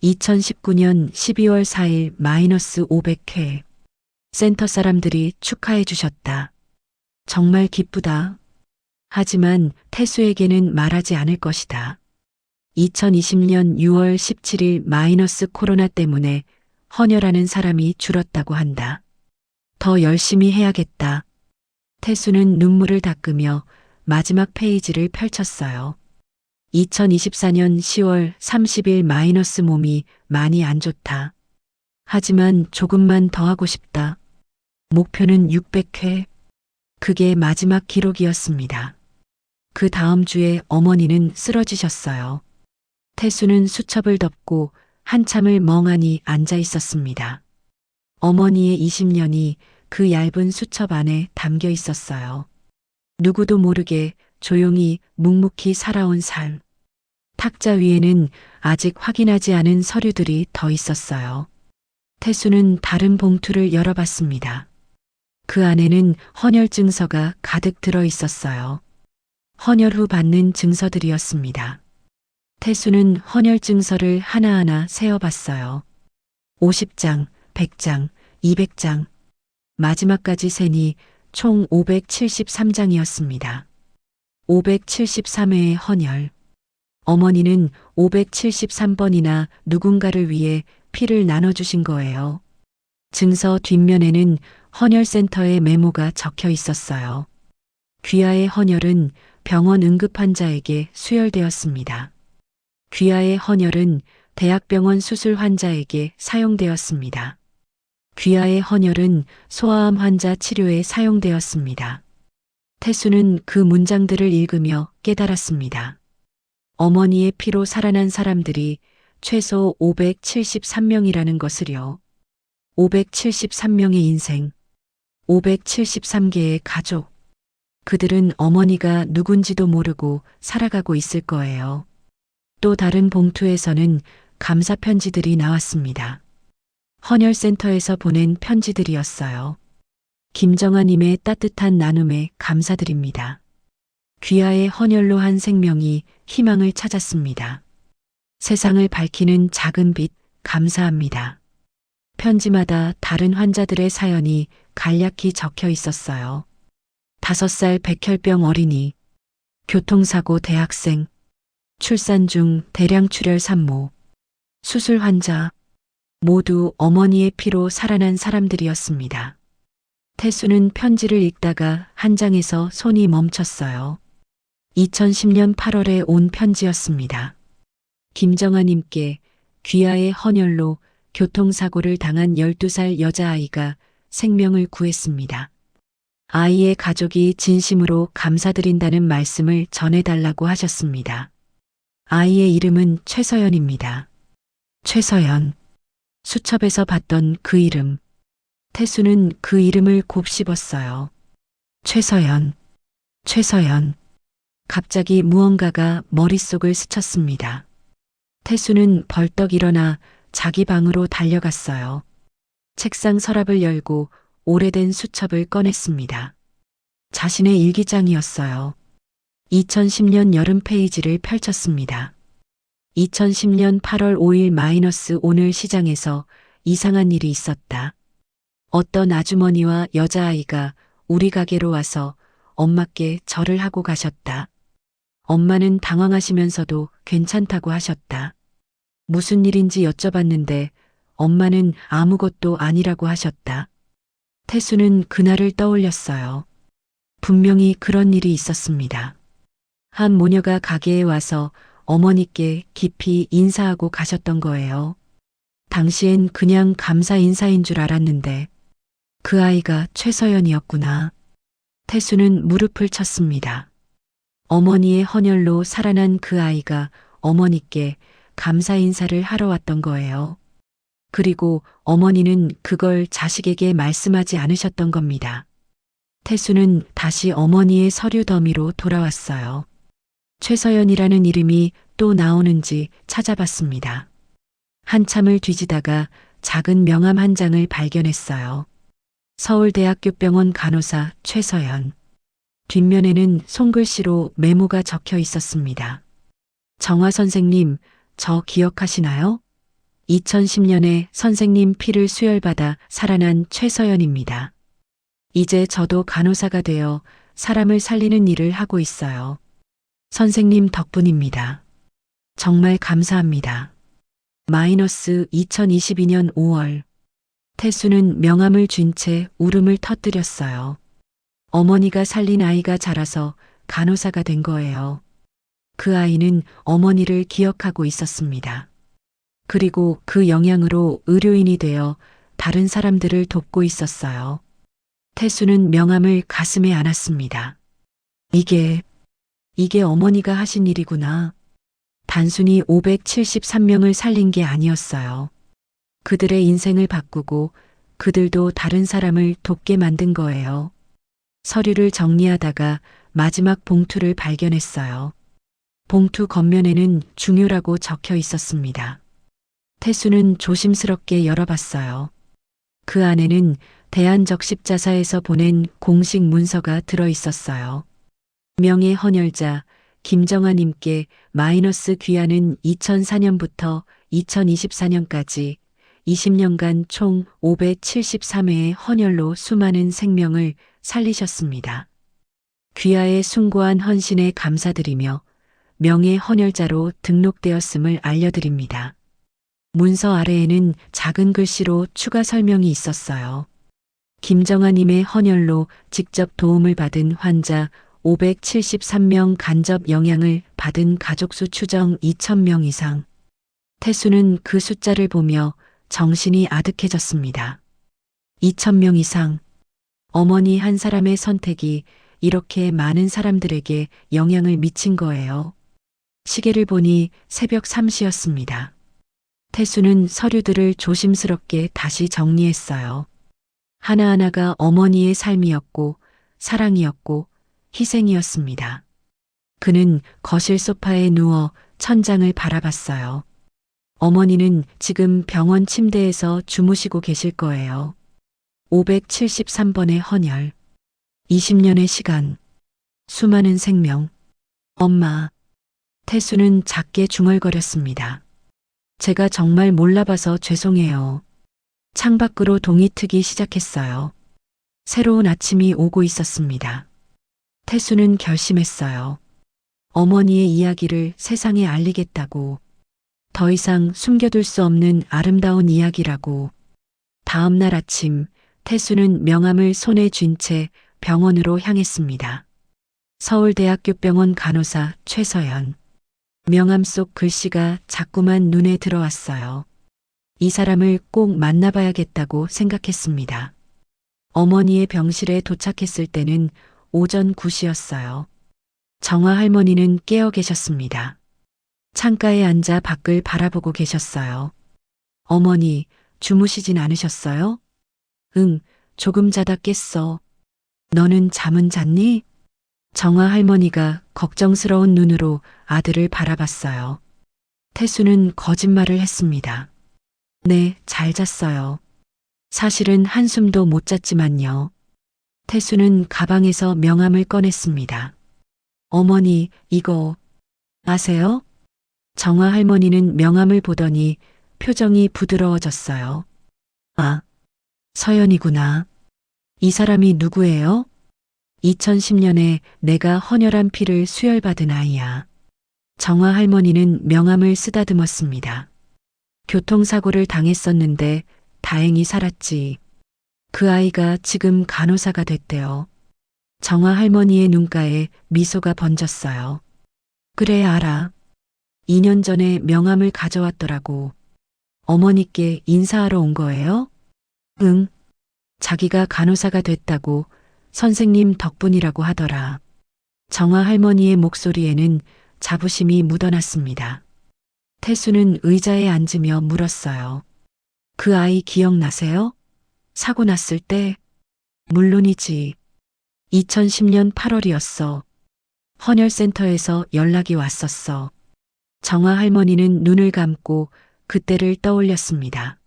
2019년 12월 4일 마이너스 500회. 센터 사람들이 축하해 주셨다. 정말 기쁘다. 하지만 태수에게는 말하지 않을 것이다. 2020년 6월 17일 마이너스 코로나 때문에 헌혈하는 사람이 줄었다고 한다. 더 열심히 해야겠다. 태수는 눈물을 닦으며 마지막 페이지를 펼쳤어요. 2024년 10월 30일 마이너스 몸이 많이 안 좋다. 하지만 조금만 더 하고 싶다. 목표는 600회. 그게 마지막 기록이었습니다. 그 다음 주에 어머니는 쓰러지셨어요. 태수는 수첩을 덮고 한참을 멍하니 앉아 있었습니다. 어머니의 20년이 그 얇은 수첩 안에 담겨 있었어요. 누구도 모르게 조용히 묵묵히 살아온 삶. 탁자 위에는 아직 확인하지 않은 서류들이 더 있었어요. 태수는 다른 봉투를 열어봤습니다. 그 안에는 헌혈 증서가 가득 들어 있었어요. 헌혈 후 받는 증서들이었습니다. 태수는 헌혈 증서를 하나하나 세어봤어요. 50장, 100장, 200장. 마지막까지 세니 총 573장이었습니다. 573회의 헌혈. 어머니는 573번이나 누군가를 위해 피를 나눠주신 거예요. 증서 뒷면에는 헌혈센터의 메모가 적혀 있었어요. 귀하의 헌혈은 병원 응급환자에게 수혈되었습니다. 귀하의 헌혈은 대학병원 수술 환자에게 사용되었습니다. 귀하의 헌혈은 소아암 환자 치료에 사용되었습니다. 태수는 그 문장들을 읽으며 깨달았습니다. 어머니의 피로 살아난 사람들이 최소 573명이라는 것을요. 573명의 인생, 573개의 가족. 그들은 어머니가 누군지도 모르고 살아가고 있을 거예요. 또 다른 봉투에서는 감사 편지들이 나왔습니다. 헌혈센터에서 보낸 편지들이었어요. 김정아님의 따뜻한 나눔에 감사드립니다. 귀하의 헌혈로 한 생명이 희망을 찾았습니다. 세상을 밝히는 작은 빛 감사합니다. 편지마다 다른 환자들의 사연이 간략히 적혀 있었어요. 5살 백혈병 어린이, 교통사고 대학생, 출산 중 대량출혈 산모, 수술 환자, 모두 어머니의 피로 살아난 사람들이었습니다. 태수는 편지를 읽다가 한 장에서 손이 멈췄어요. 2010년 8월에 온 편지였습니다. 김정아님께 귀하의 헌혈로 교통사고를 당한 12살 여자아이가 생명을 구했습니다. 아이의 가족이 진심으로 감사드린다는 말씀을 전해달라고 하셨습니다. 아이의 이름은 최서연입니다. 최서연. 수첩에서 봤던 그 이름. 태수는 그 이름을 곱씹었어요. 최서연. 최서연. 갑자기 무언가가 머릿속을 스쳤습니다. 태수는 벌떡 일어나 자기 방으로 달려갔어요. 책상 서랍을 열고 오래된 수첩을 꺼냈습니다. 자신의 일기장이었어요. 2010년 여름 페이지를 펼쳤습니다. 2010년 8월 5일 마이너스 오늘 시장에서 이상한 일이 있었다. 어떤 아주머니와 여자아이가 우리 가게로 와서 엄마께 절을 하고 가셨다. 엄마는 당황하시면서도 괜찮다고 하셨다. 무슨 일인지 여쭤봤는데 엄마는 아무것도 아니라고 하셨다. 태수는 그날을 떠올렸어요. 분명히 그런 일이 있었습니다. 한 모녀가 가게에 와서 어머니께 깊이 인사하고 가셨던 거예요. 당시엔 그냥 감사 인사인 줄 알았는데 그 아이가 최서연이었구나. 태수는 무릎을 쳤습니다. 어머니의 헌혈로 살아난 그 아이가 어머니께 감사 인사를 하러 왔던 거예요. 그리고 어머니는 그걸 자식에게 말씀하지 않으셨던 겁니다. 태수는 다시 어머니의 서류 더미로 돌아왔어요. 최서연이라는 이름이 또 나오는지 찾아봤습니다. 한참을 뒤지다가 작은 명함 한 장을 발견했어요. 서울대학교병원 간호사 최서연. 뒷면에는 손글씨로 메모가 적혀 있었습니다. 정화 선생님, 저 기억하시나요? 2010년에 선생님 피를 수혈받아 살아난 최서연입니다. 이제 저도 간호사가 되어 사람을 살리는 일을 하고 있어요. 선생님 덕분입니다. 정말 감사합니다. 마이너스 2022년 5월. 태수는 명함을 쥔 채 울음을 터뜨렸어요. 어머니가 살린 아이가 자라서 간호사가 된 거예요. 그 아이는 어머니를 기억하고 있었습니다. 그리고 그 영향으로 의료인이 되어 다른 사람들을 돕고 있었어요. 태수는 명함을 가슴에 안았습니다. 이게 어머니가 하신 일이구나. 단순히 573명을 살린 게 아니었어요. 그들의 인생을 바꾸고 그들도 다른 사람을 돕게 만든 거예요. 서류를 정리하다가 마지막 봉투를 발견했어요. 봉투 겉면에는 중요라고 적혀 있었습니다. 태수는 조심스럽게 열어봤어요. 그 안에는 대한적십자사에서 보낸 공식 문서가 들어 있었어요. 명예 헌혈자 김정아님께 마이너스 귀하는 2004년부터 2024년까지 20년간 총 573회의 헌혈로 수많은 생명을 살리셨습니다. 귀하의 숭고한 헌신에 감사드리며 명예 헌혈자로 등록되었음을 알려드립니다. 문서 아래에는 작은 글씨로 추가 설명이 있었어요. 김정아님의 헌혈로 직접 도움을 받은 환자 573명 간접 영향을 받은 가족수 추정 2,000명 이상. 태수는 그 숫자를 보며 정신이 아득해졌습니다. 2,000명 이상. 어머니 한 사람의 선택이 이렇게 많은 사람들에게 영향을 미친 거예요. 시계를 보니 새벽 3시였습니다. 태수는 서류들을 조심스럽게 다시 정리했어요. 하나하나가 어머니의 삶이었고 사랑이었고 희생이었습니다. 그는 거실 소파에 누워 천장을 바라봤어요. 어머니는 지금 병원 침대에서 주무시고 계실 거예요. 573번의 헌혈. 20년의 시간. 수많은 생명. 엄마. 태수는 작게 중얼거렸습니다. 제가 정말 몰라봐서 죄송해요. 창밖으로 동이 트기 시작했어요. 새로운 아침이 오고 있었습니다. 태수는 결심했어요. 어머니의 이야기를 세상에 알리겠다고. 더 이상 숨겨둘 수 없는 아름다운 이야기라고. 다음 날 아침 태수는 명함을 손에 쥔 채 병원으로 향했습니다. 서울대학교병원 간호사 최서연. 명함 속 글씨가 자꾸만 눈에 들어왔어요. 이 사람을 꼭 만나봐야겠다고 생각했습니다. 어머니의 병실에 도착했을 때는 오전 9시였어요. 정화 할머니는 깨어 계셨습니다. 창가에 앉아 밖을 바라보고 계셨어요. 어머니, 주무시진 않으셨어요? 응, 조금 자다 깼어. 너는 잠은 잤니? 정화 할머니가 걱정스러운 눈으로 아들을 바라봤어요. 태수는 거짓말을 했습니다. 네, 잘 잤어요. 사실은 한숨도 못 잤지만요. 태수는 가방에서 명함을 꺼냈습니다. 어머니, 이거 아세요? 정화 할머니는 명함을 보더니 표정이 부드러워졌어요. 아, 서연이구나. 이 사람이 누구예요? 2010년에 내가 헌혈한 피를 수혈받은 아이야. 정화 할머니는 명함을 쓰다듬었습니다. 교통사고를 당했었는데 다행히 살았지. 그 아이가 지금 간호사가 됐대요. 정화 할머니의 눈가에 미소가 번졌어요. 그래, 알아. 2년 전에 명함을 가져왔더라고. 어머니께 인사하러 온 거예요? 응. 자기가 간호사가 됐다고 선생님 덕분이라고 하더라. 정아 할머니의 목소리에는 자부심이 묻어났습니다. 태수는 의자에 앉으며 물었어요. 그 아이 기억나세요? 사고 났을 때? 물론이지. 2010년 8월이었어. 헌혈센터에서 연락이 왔었어. 정아 할머니는 눈을 감고 그때를 떠올렸습니다.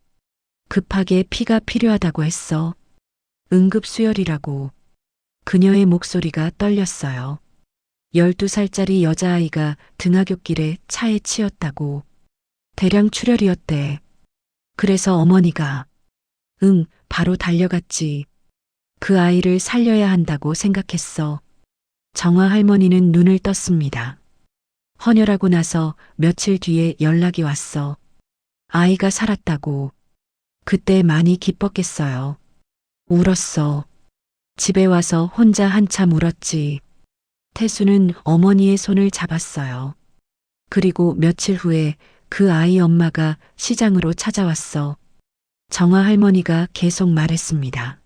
급하게 피가 필요하다고 했어. 응급수혈이라고. 그녀의 목소리가 떨렸어요. 12살짜리 여자아이가 등하굣길에 차에 치였다고. 대량 출혈이었대. 그래서 어머니가 응, 바로 달려갔지. 그 아이를 살려야 한다고 생각했어. 정아 할머니는 눈을 떴습니다. 헌혈하고 나서 며칠 뒤에 연락이 왔어. 아이가 살았다고. 그때 많이 기뻤겠어요. 울었어. 집에 와서 혼자 한참 울었지. 태수는 어머니의 손을 잡았어요. 그리고 며칠 후에 그 아이 엄마가 시장으로 찾아왔어. 정아 할머니가 계속 말했습니다.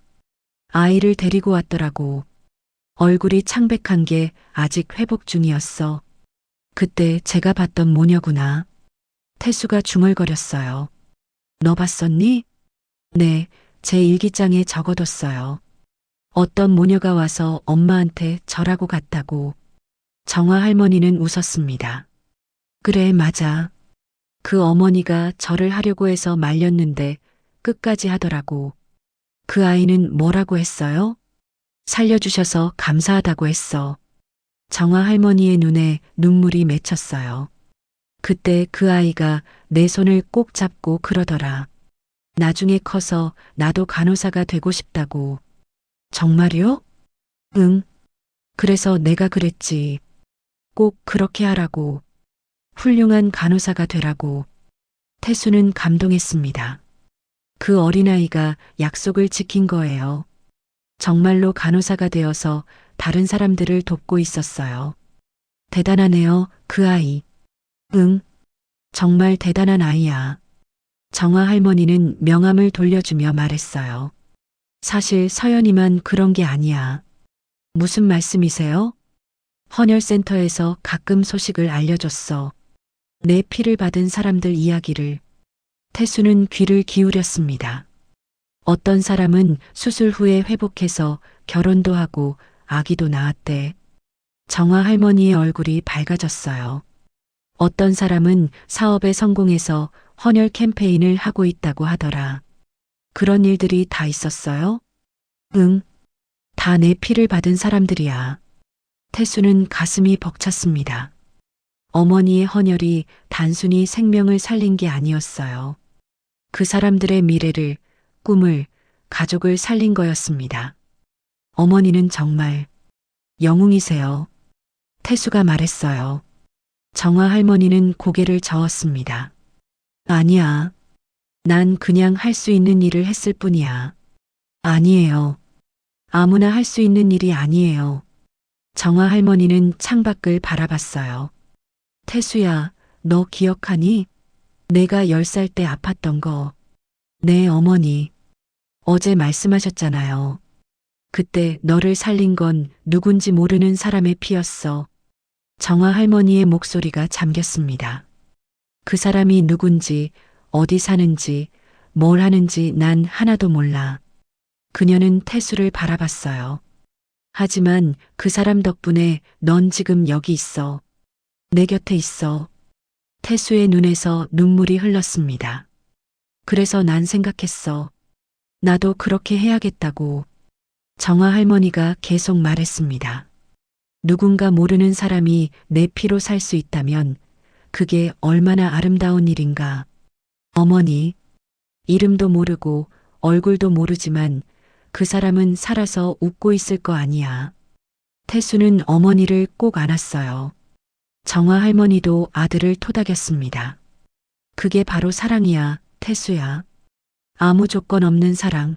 아이를 데리고 왔더라고. 얼굴이 창백한 게 아직 회복 중이었어. 그때 제가 봤던 모녀구나. 태수가 중얼거렸어요. 너 봤었니? 네, 제 일기장에 적어뒀어요. 어떤 모녀가 와서 엄마한테 절하고 갔다고. 정아 할머니는 웃었습니다. 그래, 맞아. 그 어머니가 절을 하려고 해서 말렸는데 끝까지 하더라고. 그 아이는 뭐라고 했어요? 살려주셔서 감사하다고 했어. 정아 할머니의 눈에 눈물이 맺혔어요. 그때 그 아이가 내 손을 꼭 잡고 그러더라. 나중에 커서 나도 간호사가 되고 싶다고. 정말요? 응. 그래서 내가 그랬지. 꼭 그렇게 하라고. 훌륭한 간호사가 되라고. 태수는 감동했습니다. 그 어린아이가 약속을 지킨 거예요. 정말로 간호사가 되어서 다른 사람들을 돕고 있었어요. 대단하네요, 그 아이. 응. 정말 대단한 아이야. 정아 할머니는 명함을 돌려주며 말했어요. 사실 서연이만 그런 게 아니야. 무슨 말씀이세요? 헌혈센터에서 가끔 소식을 알려줬어. 내 피를 받은 사람들 이야기를. 태수는 귀를 기울였습니다. 어떤 사람은 수술 후에 회복해서 결혼도 하고 아기도 낳았대. 정아 할머니의 얼굴이 밝아졌어요. 어떤 사람은 사업에 성공해서 헌혈 캠페인을 하고 있다고 하더라. 그런 일들이 다 있었어요? 응. 다 내 피를 받은 사람들이야. 태수는 가슴이 벅찼습니다. 어머니의 헌혈이 단순히 생명을 살린 게 아니었어요. 그 사람들의 미래를, 꿈을, 가족을 살린 거였습니다. 어머니는 정말 영웅이세요. 태수가 말했어요. 정아 할머니는 고개를 저었습니다. 아니야. 난 그냥 할 수 있는 일을 했을 뿐이야. 아니에요. 아무나 할 수 있는 일이 아니에요. 정아 할머니는 창밖을 바라봤어요. 태수야, 너 기억하니? 내가 10살 때 아팠던 거. 네, 어머니. 어제 말씀하셨잖아요. 그때 너를 살린 건 누군지 모르는 사람의 피였어. 정아 할머니의 목소리가 잠겼습니다. 그 사람이 누군지, 어디 사는지, 뭘 하는지 난 하나도 몰라. 그녀는 태수를 바라봤어요. 하지만 그 사람 덕분에 넌 지금 여기 있어. 내 곁에 있어. 태수의 눈에서 눈물이 흘렀습니다. 그래서 난 생각했어. 나도 그렇게 해야겠다고. 정아 할머니가 계속 말했습니다. 누군가 모르는 사람이 내 피로 살 수 있다면 그게 얼마나 아름다운 일인가. 어머니, 이름도 모르고 얼굴도 모르지만 그 사람은 살아서 웃고 있을 거 아니야. 태수는 어머니를 꼭 안았어요. 정아 할머니도 아들을 토닥였습니다. 그게 바로 사랑이야, 태수야. 아무 조건 없는 사랑.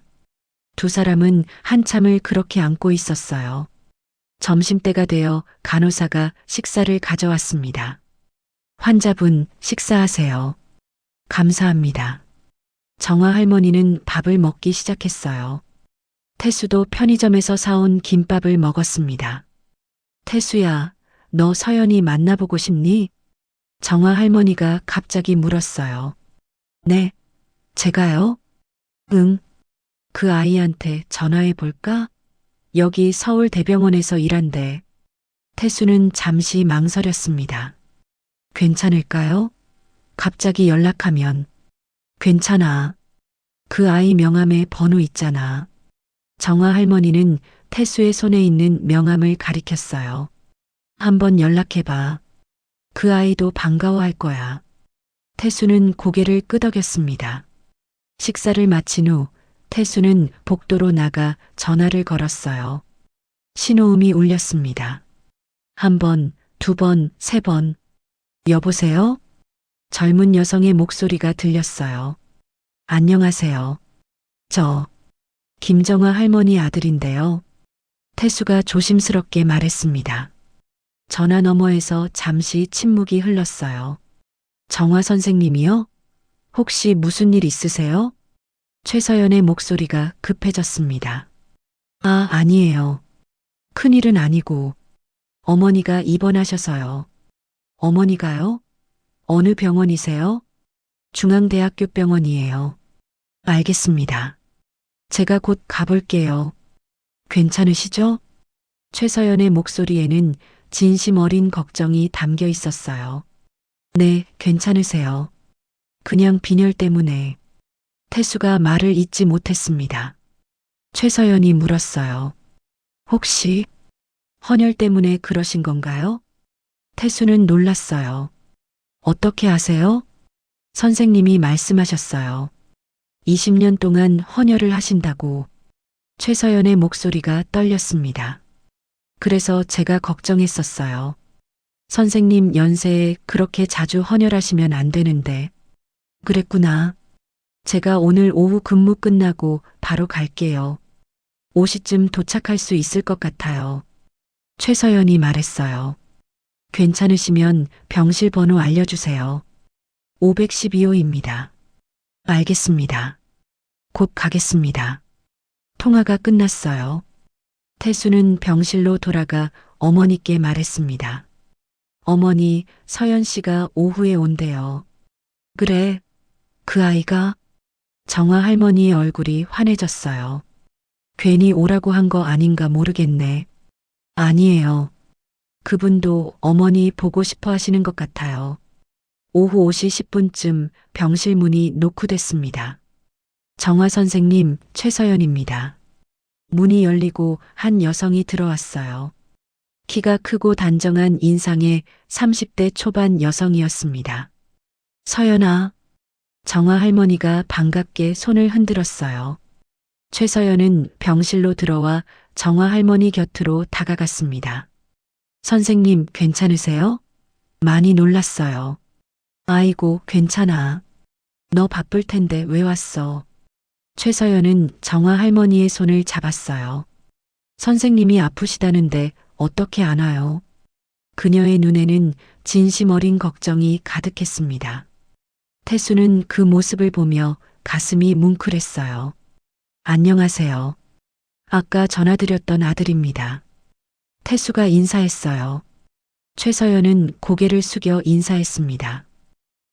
두 사람은 한참을 그렇게 안고 있었어요. 점심때가 되어 간호사가 식사를 가져왔습니다. 환자분, 식사하세요. 감사합니다. 정화 할머니는 밥을 먹기 시작했어요. 태수도 편의점에서 사온 김밥을 먹었습니다. 태수야, 너 서연이 만나보고 싶니? 정화 할머니가 갑자기 물었어요. 네, 제가요? 응, 그 아이한테 전화해 볼까? 여기 서울대병원에서 일한대. 태수는 잠시 망설였습니다. 괜찮을까요? 갑자기 연락하면. 괜찮아. 그 아이 명함에 번호 있잖아. 정화 할머니는 태수의 손에 있는 명함을 가리켰어요. 한번 연락해봐. 그 아이도 반가워할 거야. 태수는 고개를 끄덕였습니다. 식사를 마친 후 태수는 복도로 나가 전화를 걸었어요. 신호음이 울렸습니다. 한 번, 두 번, 세 번. 여보세요? 젊은 여성의 목소리가 들렸어요. 안녕하세요. 저, 김정아 할머니 아들인데요. 태수가 조심스럽게 말했습니다. 전화 너머에서 잠시 침묵이 흘렀어요. 정화 선생님이요? 혹시 무슨 일 있으세요? 최서연의 목소리가 급해졌습니다. 아, 아니에요. 큰일은 아니고 어머니가 입원하셔서요. 어머니가요? 어느 병원이세요? 중앙대학교 병원이에요. 알겠습니다. 제가 곧 가볼게요. 괜찮으시죠? 최서연의 목소리에는 진심 어린 걱정이 담겨 있었어요. 네, 괜찮으세요. 그냥 빈혈 때문에. 태수가 말을 잇지 못했습니다. 최서연이 물었어요. 혹시 헌혈 때문에 그러신 건가요? 태수는 놀랐어요. 어떻게 아세요? 선생님이 말씀하셨어요. 20년 동안 헌혈을 하신다고. 최서연의 목소리가 떨렸습니다. 그래서 제가 걱정했었어요. 선생님 연세에 그렇게 자주 헌혈하시면 안 되는데. 그랬구나. 제가 오늘 오후 근무 끝나고 바로 갈게요. 5시쯤 도착할 수 있을 것 같아요. 최서연이 말했어요. 괜찮으시면 병실 번호 알려주세요. 512호입니다. 알겠습니다. 곧 가겠습니다. 통화가 끝났어요. 태수는 병실로 돌아가 어머니께 말했습니다. 어머니, 서연 씨가 오후에 온대요. 그래, 그 아이가? 정화 할머니의 얼굴이 환해졌어요. 괜히 오라고 한 거 아닌가 모르겠네. 아니에요. 그분도 어머니 보고 싶어 하시는 것 같아요. 오후 5시 10분쯤 병실 문이 노크됐습니다. 정화 선생님, 최서연입니다. 문이 열리고 한 여성이 들어왔어요. 키가 크고 단정한 인상의 30대 초반 여성이었습니다. 서연아. 정화 할머니가 반갑게 손을 흔들었어요. 최서연은 병실로 들어와 정화 할머니 곁으로 다가갔습니다. 선생님, 괜찮으세요? 많이 놀랐어요. 아이고, 괜찮아. 너 바쁠 텐데 왜 왔어? 최서연은 정화 할머니의 손을 잡았어요. 선생님이 아프시다는데 어떻게 안 와요? 그녀의 눈에는 진심 어린 걱정이 가득했습니다. 태수는 그 모습을 보며 가슴이 뭉클했어요. 안녕하세요. 아까 전화드렸던 아들입니다. 태수가 인사했어요. 최서연은 고개를 숙여 인사했습니다.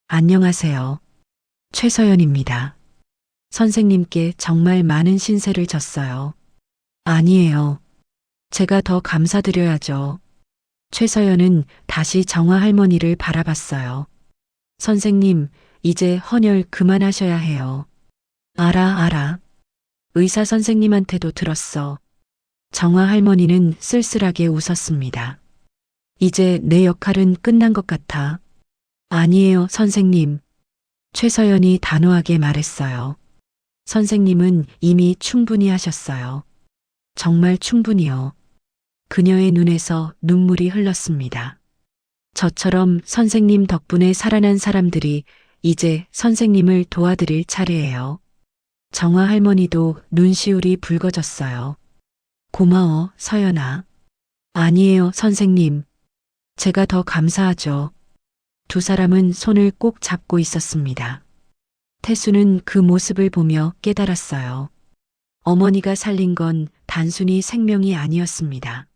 안녕하세요. 최서연입니다. 선생님께 정말 많은 신세를 졌어요. 아니에요. 제가 더 감사드려야죠. 최서연은 다시 정화 할머니를 바라봤어요. 선생님, 이제 헌혈 그만하셔야 해요. 알아. 의사 선생님한테도 들었어. 정화 할머니는 쓸쓸하게 웃었습니다. 이제 내 역할은 끝난 것 같아. 아니에요, 선생님. 최서연이 단호하게 말했어요. 선생님은 이미 충분히 하셨어요. 정말 충분히요. 그녀의 눈에서 눈물이 흘렀습니다. 저처럼 선생님 덕분에 살아난 사람들이 이제 선생님을 도와드릴 차례예요. 정화 할머니도 눈시울이 붉어졌어요. 고마워, 서연아. 아니에요, 선생님. 제가 더 감사하죠. 두 사람은 손을 꼭 잡고 있었습니다. 태수는 그 모습을 보며 깨달았어요. 어머니가 살린 건 단순히 생명이 아니었습니다.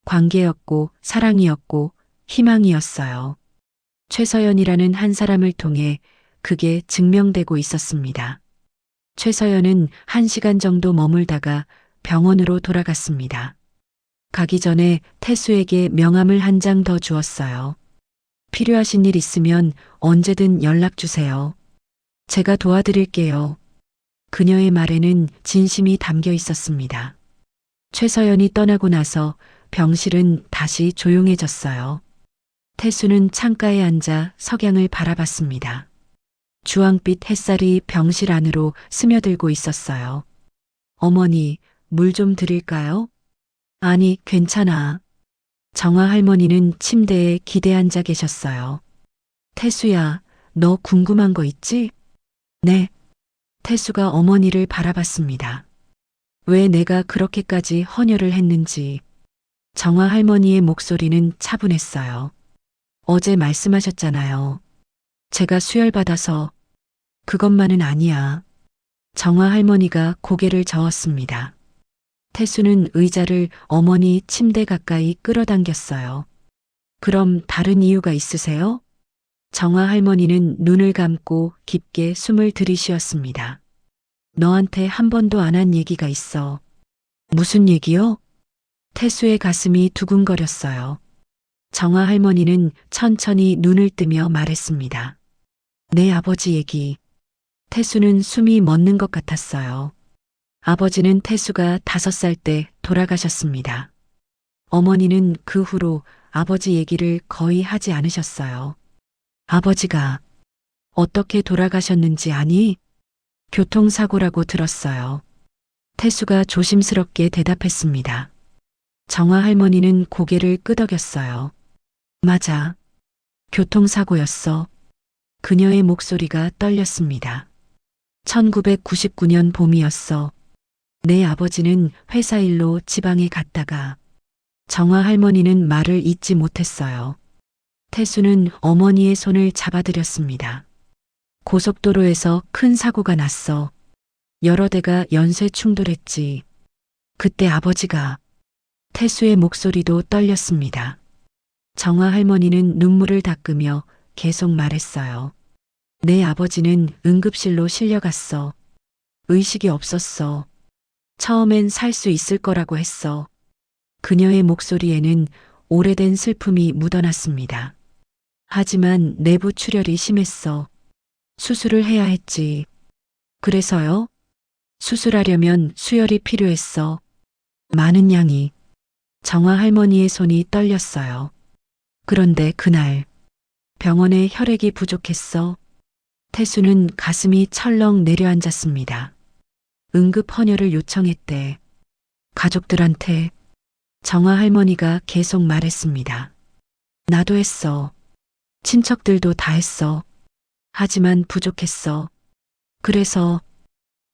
관계였고 사랑이었고 희망이었어요. 최서연이라는 한 사람을 통해 그게 증명되고 있었습니다. 최서연은 1시간 정도 머물다가 병원으로 돌아갔습니다. 가기 전에 태수에게 명함을 한 장 더 주었어요. 필요하신 일 있으면 언제든 연락 주세요. 제가 도와드릴게요. 그녀의 말에는 진심이 담겨 있었습니다. 최서연이 떠나고 나서 병실은 다시 조용해졌어요. 태수는 창가에 앉아 석양을 바라봤습니다. 주황빛 햇살이 병실 안으로 스며들고 있었어요. 어머니, 물 좀 드릴까요? 아니, 괜찮아. 정화 할머니는 침대에 기대 앉아 계셨어요. 태수야, 너 궁금한 거 있지? 네. 태수가 어머니를 바라봤습니다. 왜 내가 그렇게까지 헌혈을 했는지. 정화 할머니의 목소리는 차분했어요. 어제 말씀하셨잖아요. 제가 수혈받아서. 그것만은 아니야. 정화 할머니가 고개를 저었습니다. 태수는 의자를 어머니 침대 가까이 끌어당겼어요. 그럼 다른 이유가 있으세요? 정화 할머니는 눈을 감고 깊게 숨을 들이쉬었습니다. 너한테 한 번도 안 한 얘기가 있어. 무슨 얘기요? 태수의 가슴이 두근거렸어요. 정화 할머니는 천천히 눈을 뜨며 말했습니다. 내 아버지 얘기. 태수는 숨이 멎는 것 같았어요. 아버지는 태수가 5살 때 돌아가셨습니다. 어머니는 그 후로 아버지 얘기를 거의 하지 않으셨어요. 아버지가 어떻게 돌아가셨는지 아니? 교통사고라고 들었어요. 태수가 조심스럽게 대답했습니다. 정화 할머니는 고개를 끄덕였어요. 맞아. 교통사고였어. 그녀의 목소리가 떨렸습니다. 1999년 봄이었어. 내 아버지는 회사 일로 지방에 갔다가 정화 할머니는 말을 잇지 못했어요. 태수는 어머니의 손을 잡아들였습니다. 고속도로에서 큰 사고가 났어. 여러 대가 연쇄 충돌했지. 그때 아버지가. 태수의 목소리도 떨렸습니다. 정화 할머니는 눈물을 닦으며 계속 말했어요. 내 아버지는 응급실로 실려갔어. 의식이 없었어. 처음엔 살 수 있을 거라고 했어. 그녀의 목소리에는 오래된 슬픔이 묻어났습니다. 하지만 내부 출혈이 심했어. 수술을 해야 했지. 그래서요? 수술하려면 수혈이 필요했어. 많은 양이. 정화 할머니의 손이 떨렸어요. 그런데 그날 병원에 혈액이 부족했어. 태수는 가슴이 철렁 내려앉았습니다. 응급 헌혈을 요청했대. 가족들한테. 정화 할머니가 계속 말했습니다. 나도 했어. 친척들도 다 했어. 하지만 부족했어. 그래서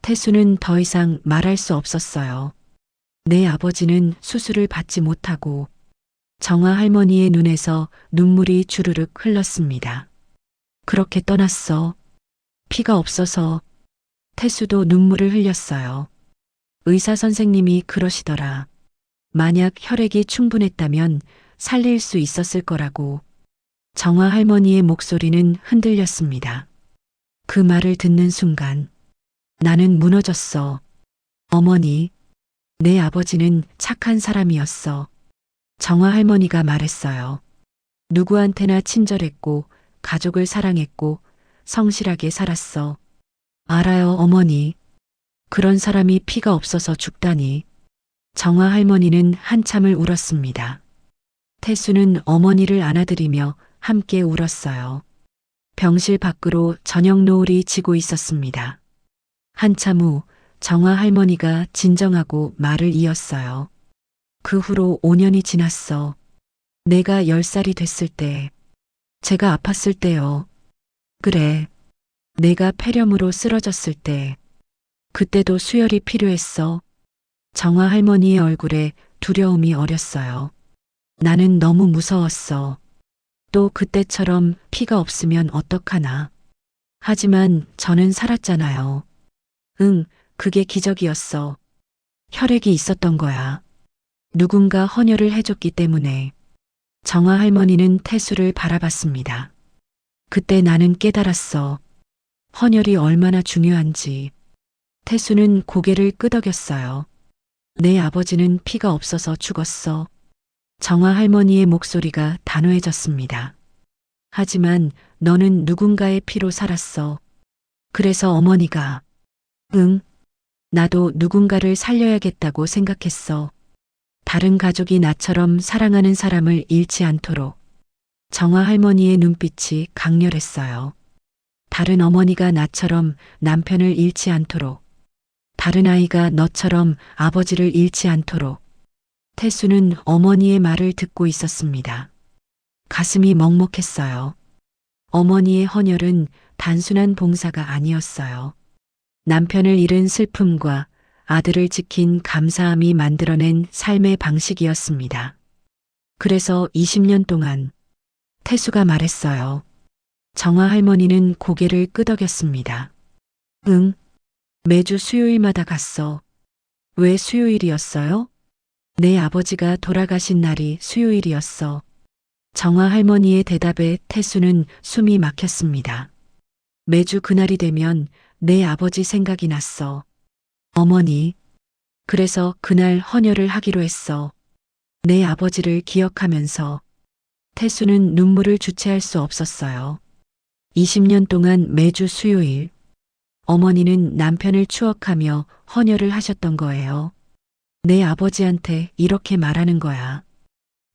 태수는 더 이상 말할 수 없었어요. 내 아버지는 수술을 받지 못하고 정화 할머니의 눈에서 눈물이 주르륵 흘렀습니다. 그렇게 떠났어. 피가 없어서. 태수도 눈물을 흘렸어요. 의사 선생님이 그러시더라. 만약 혈액이 충분했다면 살릴 수 있었을 거라고. 정화 할머니의 목소리는 흔들렸습니다. 그 말을 듣는 순간 나는 무너졌어. 어머니, 내 아버지는 착한 사람이었어. 정화 할머니가 말했어요. 누구한테나 친절했고 가족을 사랑했고 성실하게 살았어. 알아요, 어머니. 그런 사람이 피가 없어서 죽다니. 정화 할머니는 한참을 울었습니다. 태수는 어머니를 안아들이며 함께 울었어요. 병실 밖으로 저녁 노을이 지고 있었습니다. 한참 후 정화 할머니가 진정하고 말을 이었어요. 그 후로 5년이 지났어. 내가 10살이 됐을 때. 제가 아팠을 때요. 그래. 내가 폐렴으로 쓰러졌을 때. 그때도 수혈이 필요했어. 정화 할머니의 얼굴에 두려움이 어렸어요. 나는 너무 무서웠어. 또 그때처럼 피가 없으면 어떡하나. 하지만 저는 살았잖아요. 응, 그게 기적이었어. 혈액이 있었던 거야. 누군가 헌혈을 해줬기 때문에. 정화 할머니는 태수를 바라봤습니다. 그때 나는 깨달았어. 헌혈이 얼마나 중요한지. 태수는 고개를 끄덕였어요. 내 아버지는 피가 없어서 죽었어. 정화 할머니의 목소리가 단호해졌습니다. 하지만 너는 누군가의 피로 살았어. 그래서 어머니가, 응, 나도 누군가를 살려야겠다고 생각했어. 다른 가족이 나처럼 사랑하는 사람을 잃지 않도록. 정화 할머니의 눈빛이 강렬했어요. 다른 어머니가 나처럼 남편을 잃지 않도록. 다른 아이가 너처럼 아버지를 잃지 않도록. 태수는 어머니의 말을 듣고 있었습니다. 가슴이 먹먹했어요. 어머니의 헌혈은 단순한 봉사가 아니었어요. 남편을 잃은 슬픔과 아들을 지킨 감사함이 만들어낸 삶의 방식이었습니다. 그래서 20년 동안 태수가 말했어요. 정화 할머니는 고개를 끄덕였습니다. 응, 매주 수요일마다 갔어. 왜 수요일이었어요? 내 아버지가 돌아가신 날이 수요일이었어. 정화 할머니의 대답에 태수는 숨이 막혔습니다. 매주 그날이 되면 내 아버지 생각이 났어. 어머니. 그래서 그날 헌혈을 하기로 했어. 내 아버지를 기억하면서. 태수는 눈물을 주체할 수 없었어요. 20년 동안 매주 수요일. 어머니는 남편을 추억하며 헌혈을 하셨던 거예요. 내 아버지한테 이렇게 말하는 거야.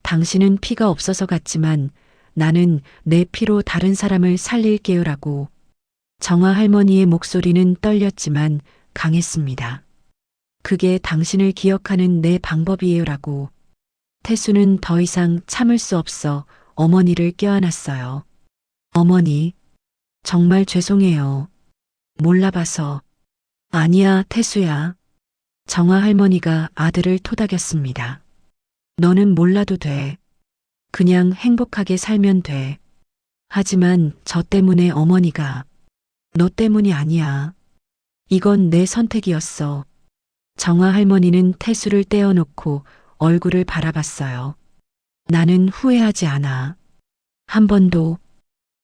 당신은 피가 없어서 갔지만 나는 내 피로 다른 사람을 살릴게요라고. 정화 할머니의 목소리는 떨렸지만 강했습니다. 그게 당신을 기억하는 내 방법이에요라고. 태수는 더 이상 참을 수 없어 어머니를 껴안았어요. 어머니, 정말 죄송해요. 몰라봐서. 아니야, 태수야. 정화 할머니가 아들을 토닥였습니다. 너는 몰라도 돼. 그냥 행복하게 살면 돼. 하지만 저 때문에 어머니가. 너 때문이 아니야. 이건 내 선택이었어. 정화 할머니는 태수를 떼어놓고 얼굴을 바라봤어요. 나는 후회하지 않아. 한 번도.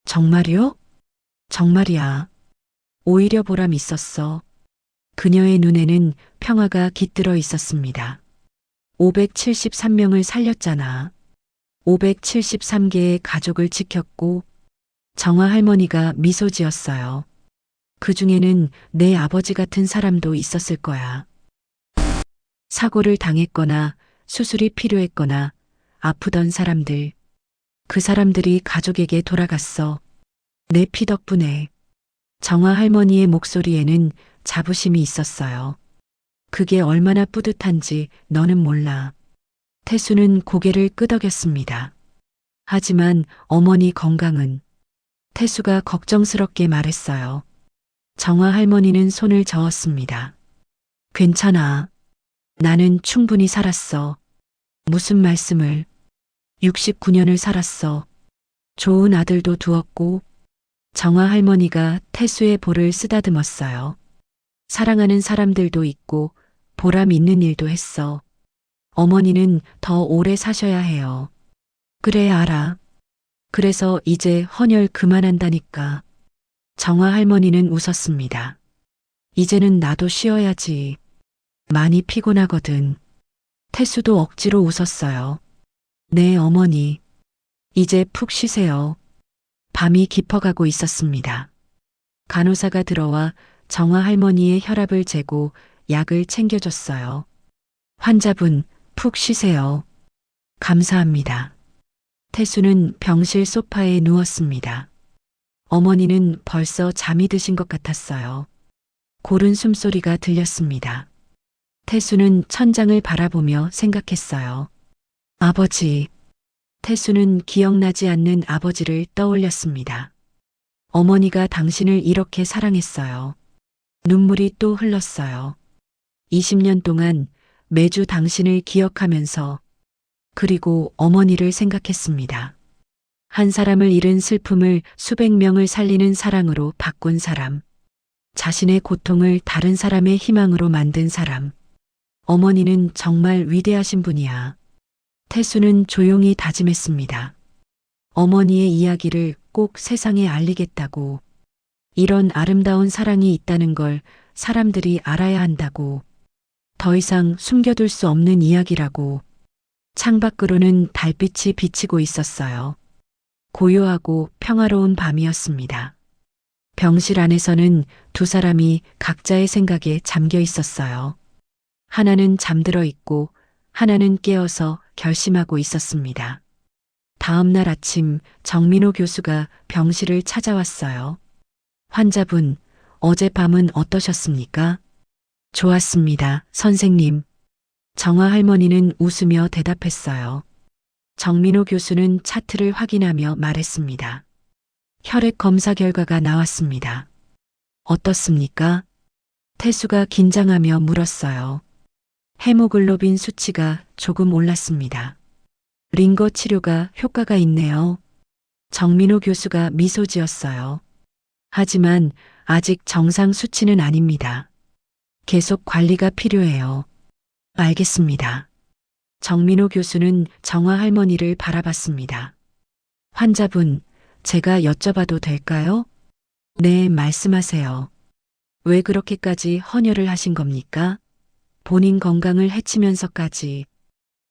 정말요? 정말이야. 오히려 보람 있었어. 그녀의 눈에는 평화가 깃들어 있었습니다. 573명을 살렸잖아. 573개의 가족을 지켰고. 정화 할머니가 미소 지었어요. 그 중에는 내 아버지 같은 사람도 있었을 거야. 사고를 당했거나 수술이 필요했거나 아프던 사람들. 그 사람들이 가족에게 돌아갔어. 내 피 덕분에. 정화 할머니의 목소리에는 자부심이 있었어요. 그게 얼마나 뿌듯한지 너는 몰라. 태수는 고개를 끄덕였습니다. 하지만 어머니 건강은. 태수가 걱정스럽게 말했어요. 정화 할머니는 손을 저었습니다. 괜찮아. 나는 충분히 살았어. 무슨 말씀을. 69년을 살았어. 좋은 아들도 두었고. 정화 할머니가 태수의 볼을 쓰다듬었어요. 사랑하는 사람들도 있고 보람 있는 일도 했어. 어머니는 더 오래 사셔야 해요. 그래, 알아. 그래서 이제 헌혈 그만한다니까. 정화 할머니는 웃었습니다. 이제는 나도 쉬어야지. 많이 피곤하거든. 태수도 억지로 웃었어요. 네, 어머니. 이제 푹 쉬세요. 밤이 깊어가고 있었습니다. 간호사가 들어와 정화 할머니의 혈압을 재고 약을 챙겨줬어요. 환자분, 푹 쉬세요. 감사합니다. 태수는 병실 소파에 누웠습니다. 어머니는 벌써 잠이 드신 것 같았어요. 고른 숨소리가 들렸습니다. 태수는 천장을 바라보며 생각했어요. 아버지. 태수는 기억나지 않는 아버지를 떠올렸습니다. 어머니가 당신을 이렇게 사랑했어요. 눈물이 또 흘렀어요. 20년 동안 매주 당신을 기억하면서 그리고 어머니를 생각했습니다. 한 사람을 잃은 슬픔을 수백 명을 살리는 사랑으로 바꾼 사람. 자신의 고통을 다른 사람의 희망으로 만든 사람. 어머니는 정말 위대하신 분이야. 태수는 조용히 다짐했습니다. 어머니의 이야기를 꼭 세상에 알리겠다고. 이런 아름다운 사랑이 있다는 걸 사람들이 알아야 한다고. 더 이상 숨겨둘 수 없는 이야기라고. 창밖으로는 달빛이 비치고 있었어요. 고요하고 평화로운 밤이었습니다. 병실 안에서는 두 사람이 각자의 생각에 잠겨 있었어요. 하나는 잠들어 있고 하나는 깨어서 결심하고 있었습니다. 다음 날 아침 정민호 교수가 병실을 찾아왔어요. 환자분, 어젯밤은 어떠셨습니까? 좋았습니다, 선생님. 정화 할머니는 웃으며 대답했어요. 정민호 교수는 차트를 확인하며 말했습니다. 혈액 검사 결과가 나왔습니다. 어떻습니까? 태수가 긴장하며 물었어요. 헤모글로빈 수치가 조금 올랐습니다. 링거 치료가 효과가 있네요. 정민호 교수가 미소 지었어요. 하지만 아직 정상 수치는 아닙니다. 계속 관리가 필요해요. 알겠습니다. 정민호 교수는 정화 할머니를 바라봤습니다. 환자분, 제가 여쭤봐도 될까요? 네, 말씀하세요. 왜 그렇게까지 헌혈을 하신 겁니까? 본인 건강을 해치면서까지.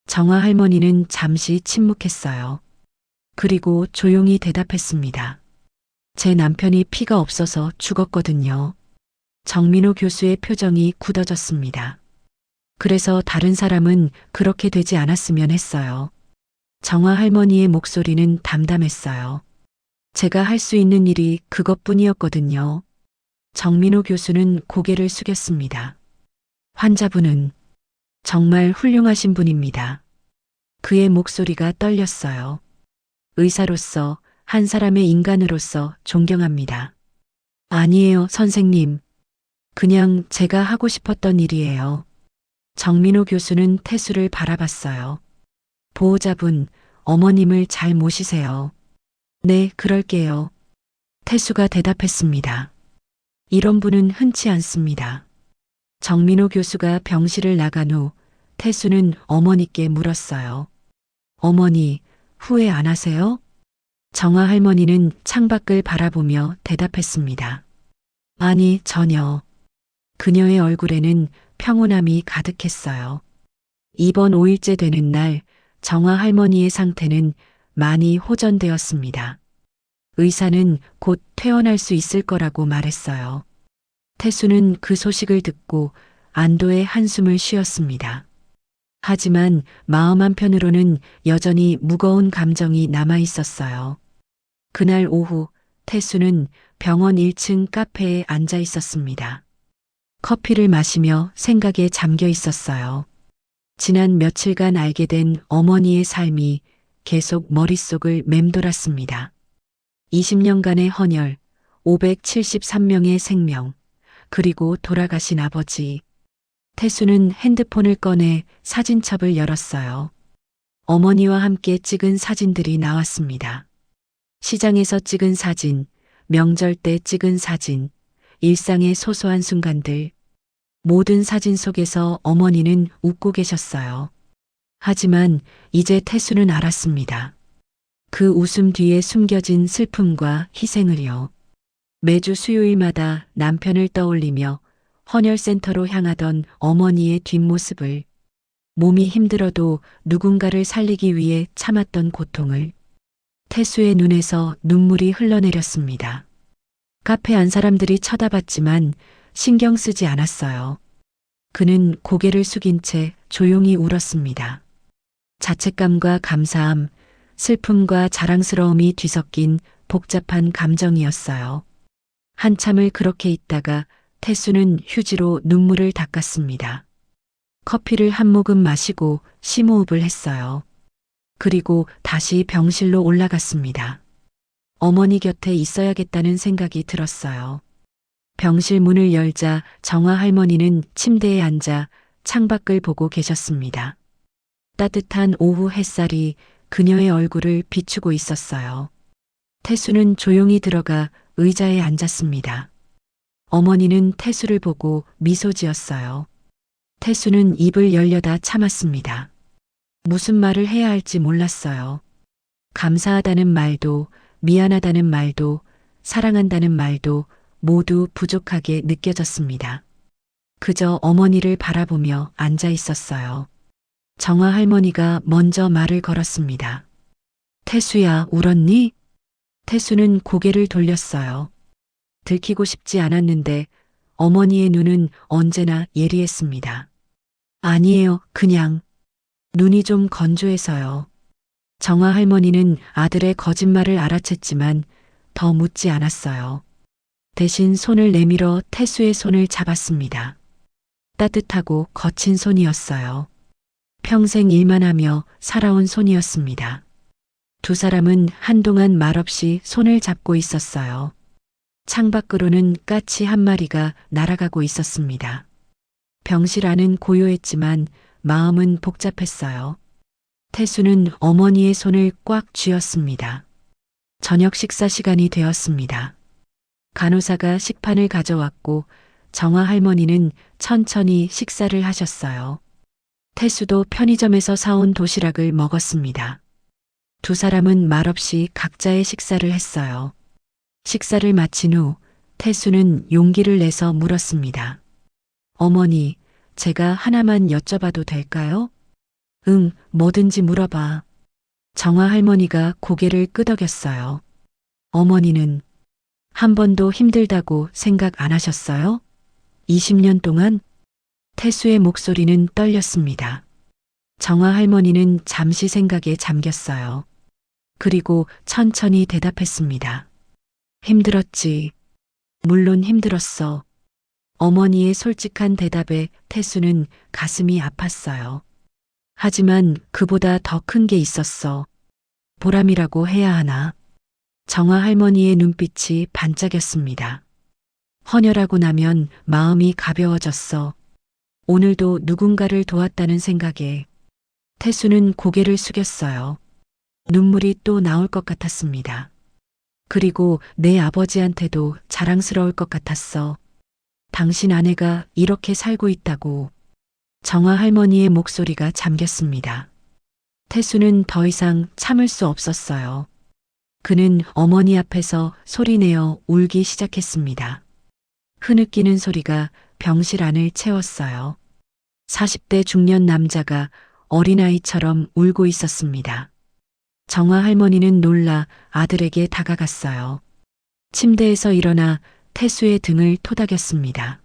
정화 할머니는 잠시 침묵했어요. 그리고 조용히 대답했습니다. 제 남편이 피가 없어서 죽었거든요. 정민호 교수의 표정이 굳어졌습니다. 그래서 다른 사람은 그렇게 되지 않았으면 했어요. 정화 할머니의 목소리는 담담했어요. 제가 할 수 있는 일이 그것뿐이었거든요. 정민호 교수는 고개를 숙였습니다. 환자분은 정말 훌륭하신 분입니다. 그의 목소리가 떨렸어요. 의사로서, 한 사람의 인간으로서 존경합니다. 아니에요, 선생님. 그냥 제가 하고 싶었던 일이에요. 정민호 교수는 태수를 바라봤어요. 보호자분, 어머님을 잘 모시세요. 네, 그럴게요. 태수가 대답했습니다. 이런 분은 흔치 않습니다. 정민호 교수가 병실을 나간 후 태수는 어머니께 물었어요. 어머니, 후회 안 하세요? 정화 할머니는 창밖을 바라보며 대답했습니다. 아니, 전혀. 그녀의 얼굴에는 평온함이 가득했어요. 입원 5일째 되는 날 정화 할머니의 상태는 많이 호전되었습니다. 의사는 곧 퇴원할 수 있을 거라고 말했어요. 태수는 그 소식을 듣고 안도의 한숨을 쉬었습니다. 하지만 마음 한편으로는 여전히 무거운 감정이 남아 있었어요. 그날 오후 태수는 병원 1층 카페에 앉아 있었습니다. 커피를 마시며 생각에 잠겨 있었어요. 지난 며칠간 알게 된 어머니의 삶이 계속 머릿속을 맴돌았습니다. 20년간의 헌혈, 573명의 생명, 그리고 돌아가신 아버지. 태수는 핸드폰을 꺼내 사진첩을 열었어요. 어머니와 함께 찍은 사진들이 나왔습니다. 시장에서 찍은 사진, 명절 때 찍은 사진, 일상의 소소한 순간들. 모든 사진 속에서 어머니는 웃고 계셨어요. 하지만 이제 태수는 알았습니다. 그 웃음 뒤에 숨겨진 슬픔과 희생을요. 매주 수요일마다 남편을 떠올리며 헌혈센터로 향하던 어머니의 뒷모습을, 몸이 힘들어도 누군가를 살리기 위해 참았던 고통을. 태수의 눈에서 눈물이 흘러내렸습니다. 카페 안 사람들이 쳐다봤지만 신경 쓰지 않았어요. 그는 고개를 숙인 채 조용히 울었습니다. 자책감과 감사함, 슬픔과 자랑스러움이 뒤섞인 복잡한 감정이었어요. 한참을 그렇게 있다가 태수는 휴지로 눈물을 닦았습니다. 커피를 한 모금 마시고 심호흡을 했어요. 그리고 다시 병실로 올라갔습니다. 어머니 곁에 있어야겠다는 생각이 들었어요. 병실 문을 열자 정화 할머니는 침대에 앉아 창밖을 보고 계셨습니다. 따뜻한 오후 햇살이 그녀의 얼굴을 비추고 있었어요. 태수는 조용히 들어가 의자에 앉았습니다. 어머니는 태수를 보고 미소 지었어요. 태수는 입을 열려다 참았습니다. 무슨 말을 해야 할지 몰랐어요. 감사하다는 말도, 미안하다는 말도, 사랑한다는 말도 모두 부족하게 느껴졌습니다. 그저 어머니를 바라보며 앉아 있었어요. 정화 할머니가 먼저 말을 걸었습니다. 태수야, 울었니? 태수는 고개를 돌렸어요. 들키고 싶지 않았는데 어머니의 눈은 언제나 예리했습니다. 아니에요, 그냥. 눈이 좀 건조해서요. 정화 할머니는 아들의 거짓말을 알아챘지만 더 묻지 않았어요. 대신 손을 내밀어 태수의 손을 잡았습니다. 따뜻하고 거친 손이었어요. 평생 일만 하며 살아온 손이었습니다. 두 사람은 한동안 말없이 손을 잡고 있었어요. 창밖으로는 까치 한 마리가 날아가고 있었습니다. 병실 안은 고요했지만 마음은 복잡했어요. 태수는 어머니의 손을 꽉 쥐었습니다. 저녁 식사 시간이 되었습니다. 간호사가 식판을 가져왔고 정화 할머니는 천천히 식사를 하셨어요. 태수도 편의점에서 사온 도시락을 먹었습니다. 두 사람은 말없이 각자의 식사를 했어요. 식사를 마친 후 태수는 용기를 내서 물었습니다. 어머니, 제가 하나만 여쭤봐도 될까요? 응, 뭐든지 물어봐. 정화 할머니가 고개를 끄덕였어요. 어머니는 한 번도 힘들다고 생각 안 하셨어요? 20년 동안? 태수의 목소리는 떨렸습니다. 정화 할머니는 잠시 생각에 잠겼어요. 그리고 천천히 대답했습니다. 힘들었지. 물론 힘들었어. 어머니의 솔직한 대답에 태수는 가슴이 아팠어요. 하지만 그보다 더 큰 게 있었어. 보람이라고 해야 하나. 정화 할머니의 눈빛이 반짝였습니다. 헌혈하고 나면 마음이 가벼워졌어. 오늘도 누군가를 도왔다는 생각에. 태수는 고개를 숙였어요. 눈물이 또 나올 것 같았습니다. 그리고 내 아버지한테도 자랑스러울 것 같았어. 당신 아내가 이렇게 살고 있다고. 정화 할머니의 목소리가 잠겼습니다. 태수는 더 이상 참을 수 없었어요. 그는 어머니 앞에서 소리내어 울기 시작했습니다. 흐느끼는 소리가 병실 안을 채웠어요. 40대 중년 남자가 어린아이처럼 울고 있었습니다. 정화 할머니는 놀라 아들에게 다가갔어요. 침대에서 일어나 태수의 등을 토닥였습니다.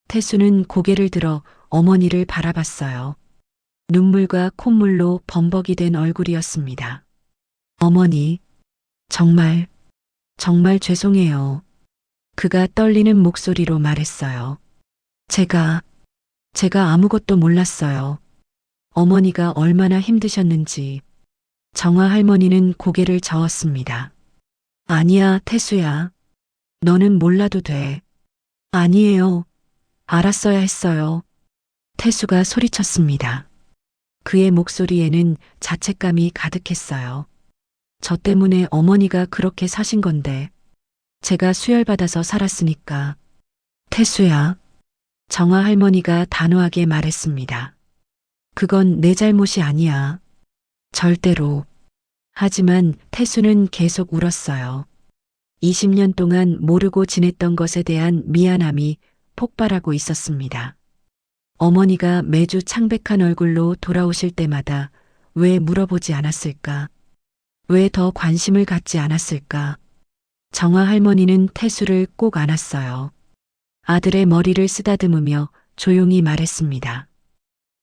태수는 고개를 들어 어머니를 바라봤어요. 눈물과 콧물로 범벅이 된 얼굴이었습니다. 어머니, 정말 죄송해요. 그가 떨리는 목소리로 말했어요. 제가 아무것도 몰랐어요. 어머니가 얼마나 힘드셨는지. 정화 할머니는 고개를 저었습니다. 아니야, 태수야. 너는 몰라도 돼. 아니에요. 알았어야 했어요. 태수가 소리쳤습니다. 그의 목소리에는 자책감이 가득했어요. 저 때문에 어머니가 그렇게 사신 건데, 제가 수혈받아서 살았으니까. 태수야. 정화 할머니가 단호하게 말했습니다. 그건 내 잘못이 아니야. 절대로. 하지만 태수는 계속 울었어요. 20년 동안 모르고 지냈던 것에 대한 미안함이 폭발하고 있었습니다. 어머니가 매주 창백한 얼굴로 돌아오실 때마다 왜 물어보지 않았을까? 왜 더 관심을 갖지 않았을까? 정화 할머니는 태수를 꼭 안았어요. 아들의 머리를 쓰다듬으며 조용히 말했습니다.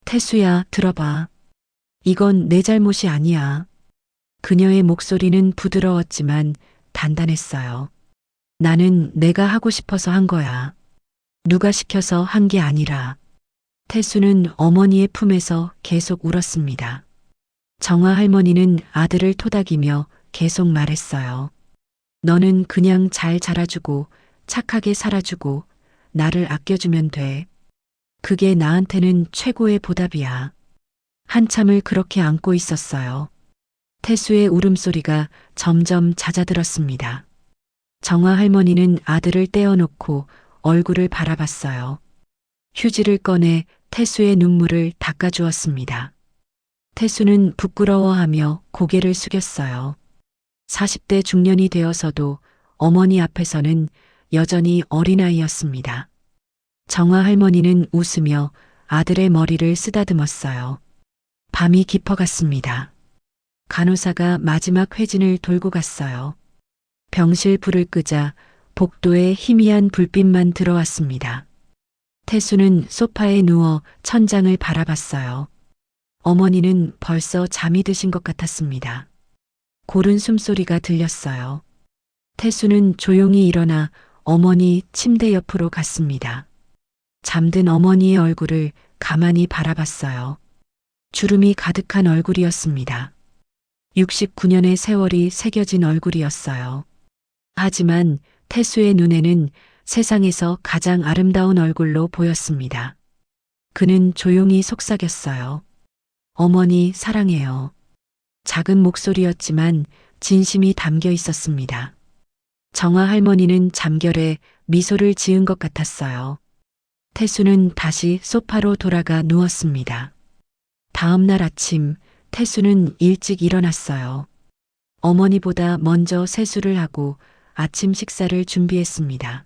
태수야, 들어봐. 이건 내 잘못이 아니야. 그녀의 목소리는 부드러웠지만 단단했어요. 나는 내가 하고 싶어서 한 거야. 누가 시켜서 한 게 아니라. 태수는 어머니의 품에서 계속 울었습니다. 정화 할머니는 아들을 토닥이며 계속 말했어요. 너는 그냥 잘 자라주고 착하게 살아주고 나를 아껴주면 돼. 그게 나한테는 최고의 보답이야. 한참을 그렇게 안고 있었어요. 태수의 울음소리가 점점 잦아들었습니다. 정화 할머니는 아들을 떼어놓고 얼굴을 바라봤어요. 휴지를 꺼내 태수의 눈물을 닦아주었습니다. 태수는 부끄러워하며 고개를 숙였어요. 40대 중년이 되어서도 어머니 앞에서는 여전히 어린아이였습니다. 정화 할머니는 웃으며 아들의 머리를 쓰다듬었어요. 밤이 깊어갔습니다. 간호사가 마지막 회진을 돌고 갔어요. 병실 불을 끄자 복도에 희미한 불빛만 들어왔습니다. 태수는 소파에 누워 천장을 바라봤어요. 어머니는 벌써 잠이 드신 것 같았습니다. 고른 숨소리가 들렸어요. 태수는 조용히 일어나 어머니 침대 옆으로 갔습니다. 잠든 어머니의 얼굴을 가만히 바라봤어요. 주름이 가득한 얼굴이었습니다. 69년의 세월이 새겨진 얼굴이었어요. 하지만 태수의 눈에는 세상에서 가장 아름다운 얼굴로 보였습니다. 그는 조용히 속삭였어요. 어머니 사랑해요. 작은 목소리였지만 진심이 담겨 있었습니다. 정화 할머니는 잠결에 미소를 지은 것 같았어요. 태수는 다시 소파로 돌아가 누웠습니다. 다음 날 아침 태수는 일찍 일어났어요. 어머니보다 먼저 세수를 하고 아침 식사를 준비했습니다.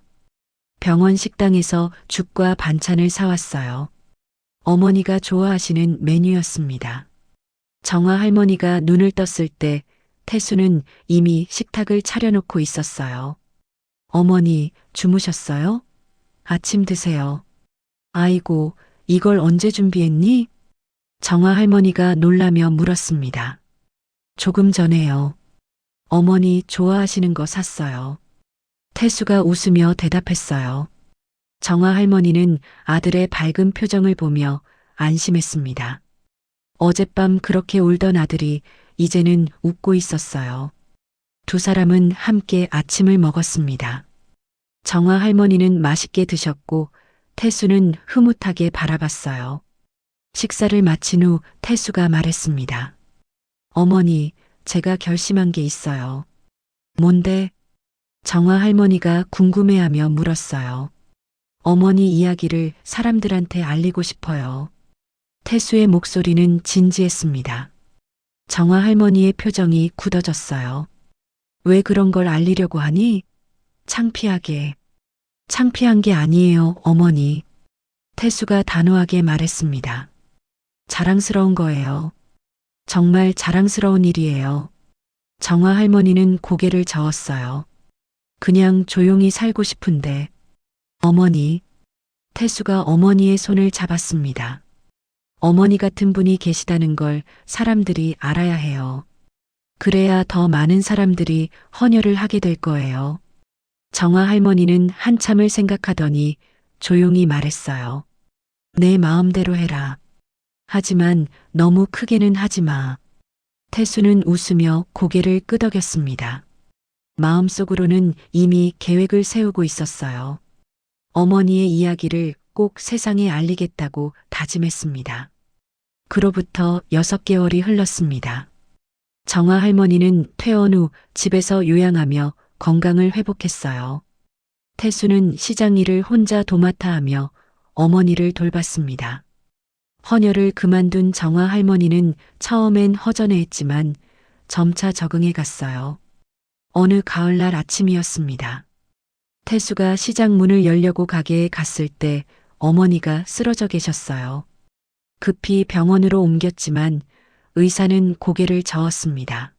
병원 식당에서 죽과 반찬을 사왔어요. 어머니가 좋아하시는 메뉴였습니다. 정화 할머니가 눈을 떴을 때 태수는 이미 식탁을 차려놓고 있었어요. 어머니, 주무셨어요? 아침 드세요. 아이고, 이걸 언제 준비했니? 정화 할머니가 놀라며 물었습니다. 조금 전에요. 어머니 좋아하시는 거 샀어요. 태수가 웃으며 대답했어요. 정화 할머니는 아들의 밝은 표정을 보며 안심했습니다. 어젯밤 그렇게 울던 아들이 이제는 웃고 있었어요. 두 사람은 함께 아침을 먹었습니다. 정화 할머니는 맛있게 드셨고 태수는 흐뭇하게 바라봤어요. 식사를 마친 후 태수가 말했습니다. 어머니, 제가 결심한 게 있어요. 뭔데? 정화 할머니가 궁금해하며 물었어요. 어머니 이야기를 사람들한테 알리고 싶어요. 태수의 목소리는 진지했습니다. 정화 할머니의 표정이 굳어졌어요. 왜 그런 걸 알리려고 하니? 창피하게. 창피한 게 아니에요, 어머니. 태수가 단호하게 말했습니다. 자랑스러운 거예요. 정말 자랑스러운 일이에요. 정화 할머니는 고개를 저었어요. 그냥 조용히 살고 싶은데. 어머니. 태수가 어머니의 손을 잡았습니다. 어머니 같은 분이 계시다는 걸 사람들이 알아야 해요. 그래야 더 많은 사람들이 헌혈을 하게 될 거예요. 정화 할머니는 한참을 생각하더니 조용히 말했어요. 내 마음대로 해라. 하지만 너무 크게는 하지 마. 태수는 웃으며 고개를 끄덕였습니다. 마음속으로는 이미 계획을 세우고 있었어요. 어머니의 이야기를 꼭 세상에 알리겠다고 다짐했습니다. 그로부터 6개월이 흘렀습니다. 정화 할머니는 퇴원 후 집에서 요양하며 건강을 회복했어요. 태수는 시장 일을 혼자 도맡아 하며 어머니를 돌봤습니다. 헌혈을 그만둔 정화 할머니는 처음엔 허전해했지만 점차 적응해 갔어요. 어느 가을날 아침이었습니다. 태수가 시장 문을 열려고 가게에 갔을 때 어머니가 쓰러져 계셨어요. 급히 병원으로 옮겼지만 의사는 고개를 저었습니다.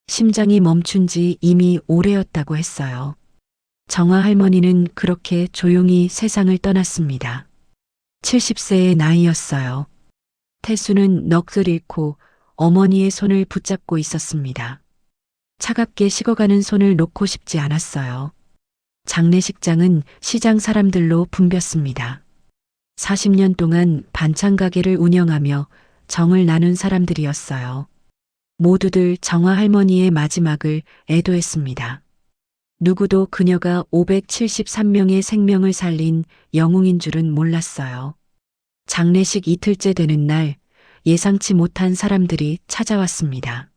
심장이 멈춘 지 이미 오래였다고 했어요. 정화 할머니는 그렇게 조용히 세상을 떠났습니다. 70세의 나이였어요. 태수는 넋을 잃고 어머니의 손을 붙잡고 있었습니다. 차갑게 식어가는 손을 놓고 싶지 않았어요. 장례식장은 시장 사람들로 붐볐습니다. 40년 동안 반찬 가게를 운영하며 정을 나눈 사람들이었어요. 모두들 정화 할머니의 마지막을 애도했습니다. 누구도 그녀가 573명의 생명을 살린 영웅인 줄은 몰랐어요. 장례식 이틀째 되는 날 예상치 못한 사람들이 찾아왔습니다.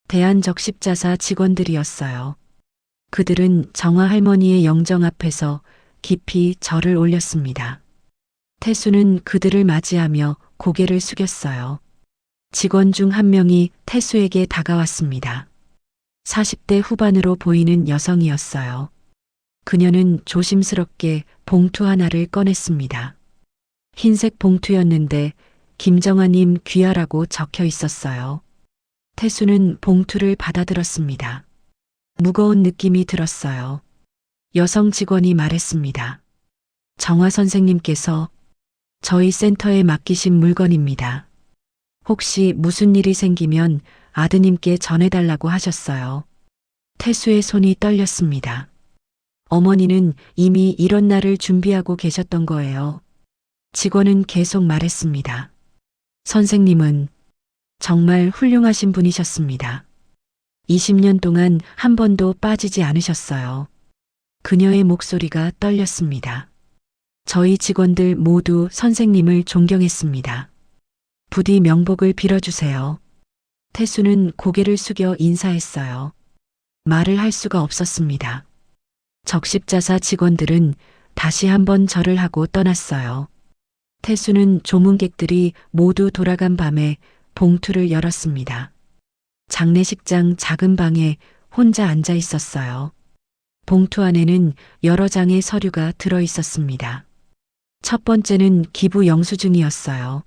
대한적십자사 직원들이었어요. 그들은 정화 할머니의 영정 앞에서 깊이 절을 올렸습니다. 태수는 그들을 맞이하며 고개를 숙였어요. 직원 중 한 명이 태수에게 다가왔습니다. 40대 후반으로 보이는 여성이었어요. 그녀는 조심스럽게 봉투 하나를 꺼냈습니다. 흰색 봉투였는데 김정아님 귀하라고 적혀 있었어요. 태수는 봉투를 받아들었습니다. 무거운 느낌이 들었어요. 여성 직원이 말했습니다. 정화 선생님께서 저희 센터에 맡기신 물건입니다. 혹시 무슨 일이 생기면 아드님께 전해달라고 하셨어요. 태수의 손이 떨렸습니다. 어머니는 이미 이런 날을 준비하고 계셨던 거예요. 직원은 계속 말했습니다. 선생님은 정말 훌륭하신 분이셨습니다. 20년 동안 한 번도 빠지지 않으셨어요. 그녀의 목소리가 떨렸습니다. 저희 직원들 모두 선생님을 존경했습니다. 부디 명복을 빌어주세요. 태수는 고개를 숙여 인사했어요. 말을 할 수가 없었습니다. 적십자사 직원들은 다시 한번 절을 하고 떠났어요. 태수는 조문객들이 모두 돌아간 밤에 봉투를 열었습니다. 장례식장 작은 방에 혼자 앉아 있었어요. 봉투 안에는 여러 장의 서류가 들어 있었습니다. 첫 번째는 기부 영수증이었어요.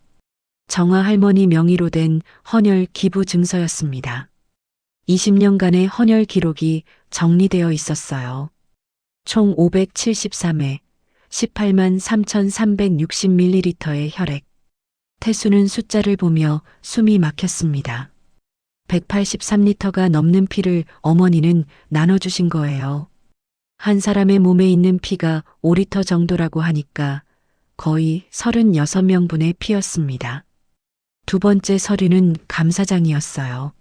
정화 할머니 명의로 된 헌혈 기부 증서였습니다. 20년간의 헌혈 기록이 정리되어 있었어요. 총 573회, 18만 3,360ml의 혈액. 태수는 숫자를 보며 숨이 막혔습니다. 183리터가 넘는 피를 어머니는 나눠주신 거예요. 한 사람의 몸에 있는 피가 5리터 정도라고 하니까 거의 36명분의 피였습니다. 두 번째 서류는 감사장이었어요.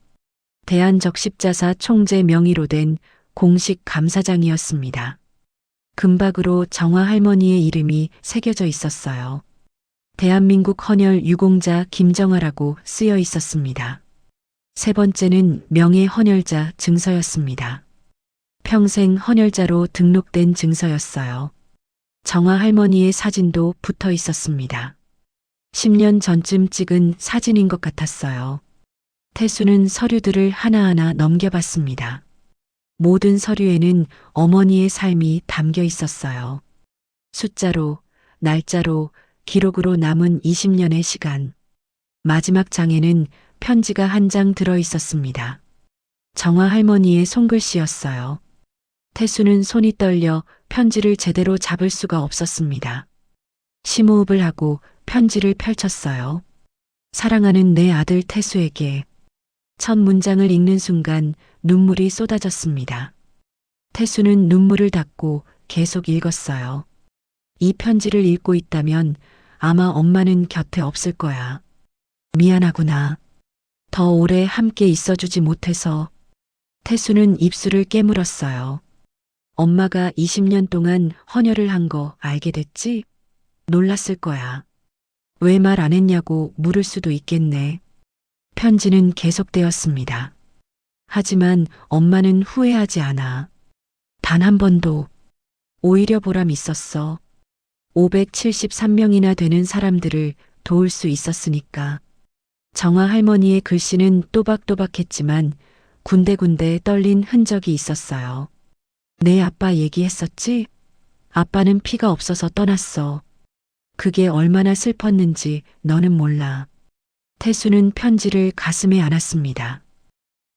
대한적십자사 총재 명의로 된 공식 감사장이었습니다. 금박으로 정화 할머니의 이름이 새겨져 있었어요. 대한민국 헌혈 유공자 김정아라고 쓰여 있었습니다. 세 번째는 명예 헌혈자 증서였습니다. 평생 헌혈자로 등록된 증서였어요. 정화 할머니의 사진도 붙어 있었습니다. 10년 전쯤 찍은 사진인 것 같았어요. 태수는 서류들을 하나하나 넘겨봤습니다. 모든 서류에는 어머니의 삶이 담겨 있었어요. 숫자로, 날짜로, 기록으로 남은 20년의 시간. 마지막 장에는 편지가 한 장 들어 있었습니다. 정화 할머니의 손글씨였어요. 태수는 손이 떨려 편지를 제대로 잡을 수가 없었습니다. 심호흡을 하고 편지를 펼쳤어요. 사랑하는 내 아들 태수에게. 첫 문장을 읽는 순간 눈물이 쏟아졌습니다. 태수는 눈물을 닦고 계속 읽었어요. 이 편지를 읽고 있다면 아마 엄마는 곁에 없을 거야. 미안하구나. 더 오래 함께 있어주지 못해서. 태수는 입술을 깨물었어요. 엄마가 20년 동안 헌혈을 한 거 알게 됐지? 놀랐을 거야. 왜 말 안 했냐고 물을 수도 있겠네. 편지는 계속되었습니다. 하지만 엄마는 후회하지 않아. 단 한 번도. 오히려 보람 있었어. 573명이나 되는 사람들을 도울 수 있었으니까. 정화 할머니의 글씨는 또박또박했지만 군데군데 떨린 흔적이 있었어요. 내 아빠 얘기했었지? 아빠는 피가 없어서 떠났어. 그게 얼마나 슬펐는지 너는 몰라. 태수는 편지를 가슴에 안았습니다.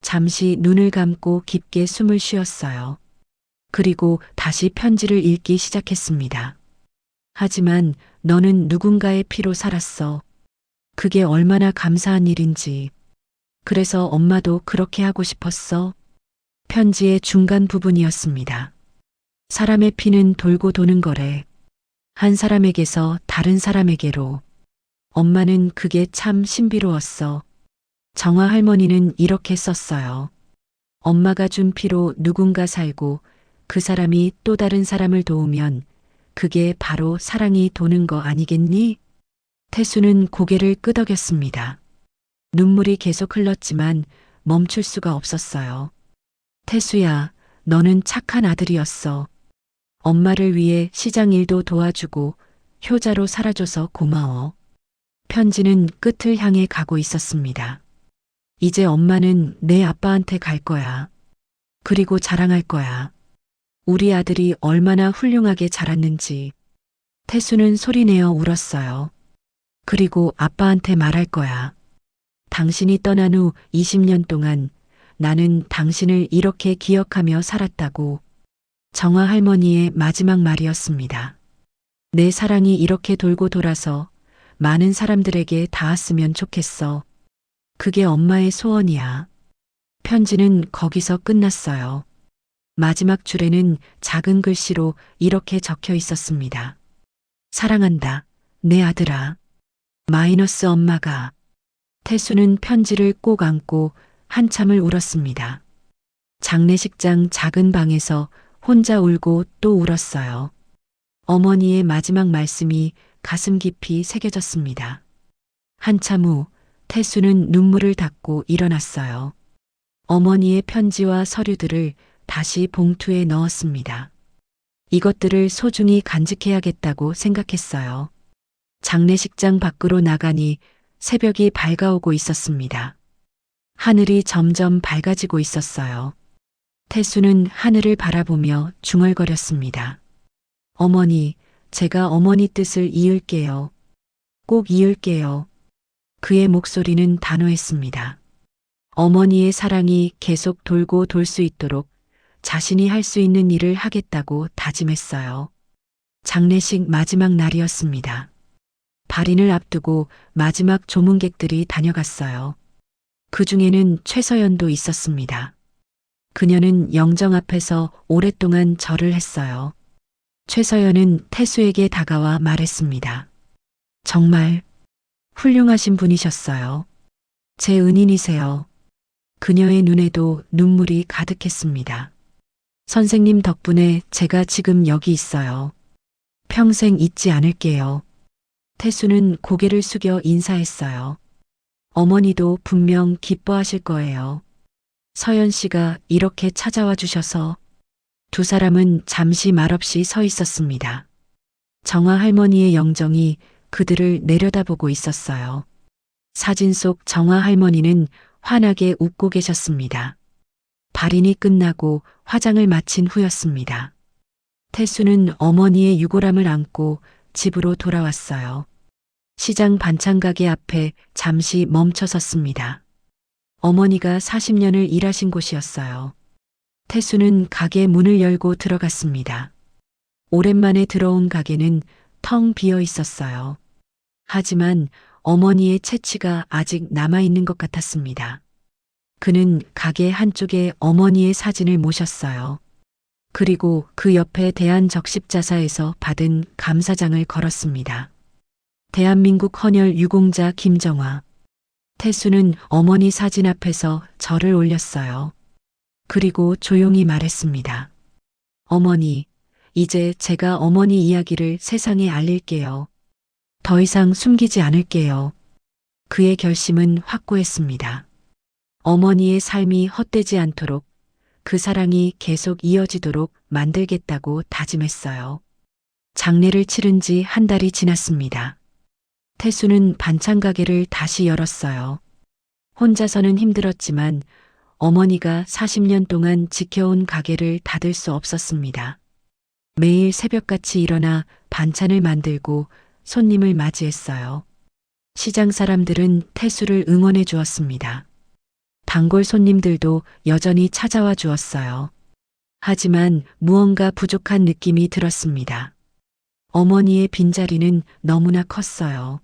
잠시 눈을 감고 깊게 숨을 쉬었어요. 그리고 다시 편지를 읽기 시작했습니다. 하지만 너는 누군가의 피로 살았어. 그게 얼마나 감사한 일인지. 그래서 엄마도 그렇게 하고 싶었어. 편지의 중간 부분이었습니다. 사람의 피는 돌고 도는 거래. 한 사람에게서 다른 사람에게로. 엄마는 그게 참 신비로웠어. 정화 할머니는 이렇게 썼어요. 엄마가 준 피로 누군가 살고 그 사람이 또 다른 사람을 도우면 그게 바로 사랑이 도는 거 아니겠니? 태수는 고개를 끄덕였습니다. 눈물이 계속 흘렀지만 멈출 수가 없었어요. 태수야, 너는 착한 아들이었어. 엄마를 위해 시장 일도 도와주고 효자로 살아줘서 고마워. 편지는 끝을 향해 가고 있었습니다. 이제 엄마는 내 아빠한테 갈 거야. 그리고 자랑할 거야. 우리 아들이 얼마나 훌륭하게 자랐는지. 태수는 소리내어 울었어요. 그리고 아빠한테 말할 거야. 당신이 떠난 후 20년 동안 나는 당신을 이렇게 기억하며 살았다고. 정화 할머니의 마지막 말이었습니다. 내 사랑이 이렇게 돌고 돌아서 많은 사람들에게 닿았으면 좋겠어. 그게 엄마의 소원이야. 편지는 거기서 끝났어요. 마지막 줄에는 작은 글씨로 이렇게 적혀 있었습니다. 사랑한다, 내 아들아. 마이너스 엄마가. 태수는 편지를 꼭 안고 한참을 울었습니다. 장례식장 작은 방에서 혼자 울고 또 울었어요. 어머니의 마지막 말씀이 가슴 깊이 새겨졌습니다. 한참 후 태수는 눈물을 닦고 일어났어요. 어머니의 편지와 서류들을 다시 봉투에 넣었습니다. 이것들을 소중히 간직해야겠다고 생각했어요. 장례식장 밖으로 나가니 새벽이 밝아오고 있었습니다. 하늘이 점점 밝아지고 있었어요. 태수는 하늘을 바라보며 중얼거렸습니다. 어머니, 제가 어머니 뜻을 이을게요. 꼭 이을게요. 그의 목소리는 단호했습니다. 어머니의 사랑이 계속 돌고 돌 수 있도록 자신이 할 수 있는 일을 하겠다고 다짐했어요. 장례식 마지막 날이었습니다. 발인을 앞두고 마지막 조문객들이 다녀갔어요. 그 중에는 최서연도 있었습니다. 그녀는 영정 앞에서 오랫동안 절을 했어요. 최서연은 태수에게 다가와 말했습니다. 정말 훌륭하신 분이셨어요. 제 은인이세요. 그녀의 눈에도 눈물이 가득했습니다. 선생님 덕분에 제가 지금 여기 있어요. 평생 잊지 않을게요. 태수는 고개를 숙여 인사했어요. 어머니도 분명 기뻐하실 거예요. 서연 씨가 이렇게 찾아와 주셔서. 두 사람은 잠시 말없이 서 있었습니다. 정화 할머니의 영정이 그들을 내려다보고 있었어요. 사진 속 정화 할머니는 환하게 웃고 계셨습니다. 발인이 끝나고 화장을 마친 후였습니다. 태수는 어머니의 유골함을 안고 집으로 돌아왔어요. 시장 반찬가게 앞에 잠시 멈춰 섰습니다. 어머니가 40년을 일하신 곳이었어요. 태수는 가게 문을 열고 들어갔습니다. 오랜만에 들어온 가게는 텅 비어 있었어요. 하지만 어머니의 채취가 아직 남아있는 것 같았습니다. 그는 가게 한쪽에 어머니의 사진을 모셨어요. 그리고 그 옆에 대한적십자사에서 받은 감사장을 걸었습니다. 대한민국 헌혈 유공자 김정화. 태수는 어머니 사진 앞에서 절을 올렸어요. 그리고 조용히 말했습니다. 어머니, 이제 제가 어머니 이야기를 세상에 알릴게요. 더 이상 숨기지 않을게요. 그의 결심은 확고했습니다. 어머니의 삶이 헛되지 않도록 그 사랑이 계속 이어지도록 만들겠다고 다짐했어요. 장례를 치른 지 한 달이 지났습니다. 태수는 반찬 가게를 다시 열었어요. 혼자서는 힘들었지만 어머니가 40년 동안 지켜온 가게를 닫을 수 없었습니다. 매일 새벽같이 일어나 반찬을 만들고 손님을 맞이했어요. 시장 사람들은 태수를 응원해 주었습니다. 단골 손님들도 여전히 찾아와 주었어요. 하지만 무언가 부족한 느낌이 들었습니다. 어머니의 빈자리는 너무나 컸어요.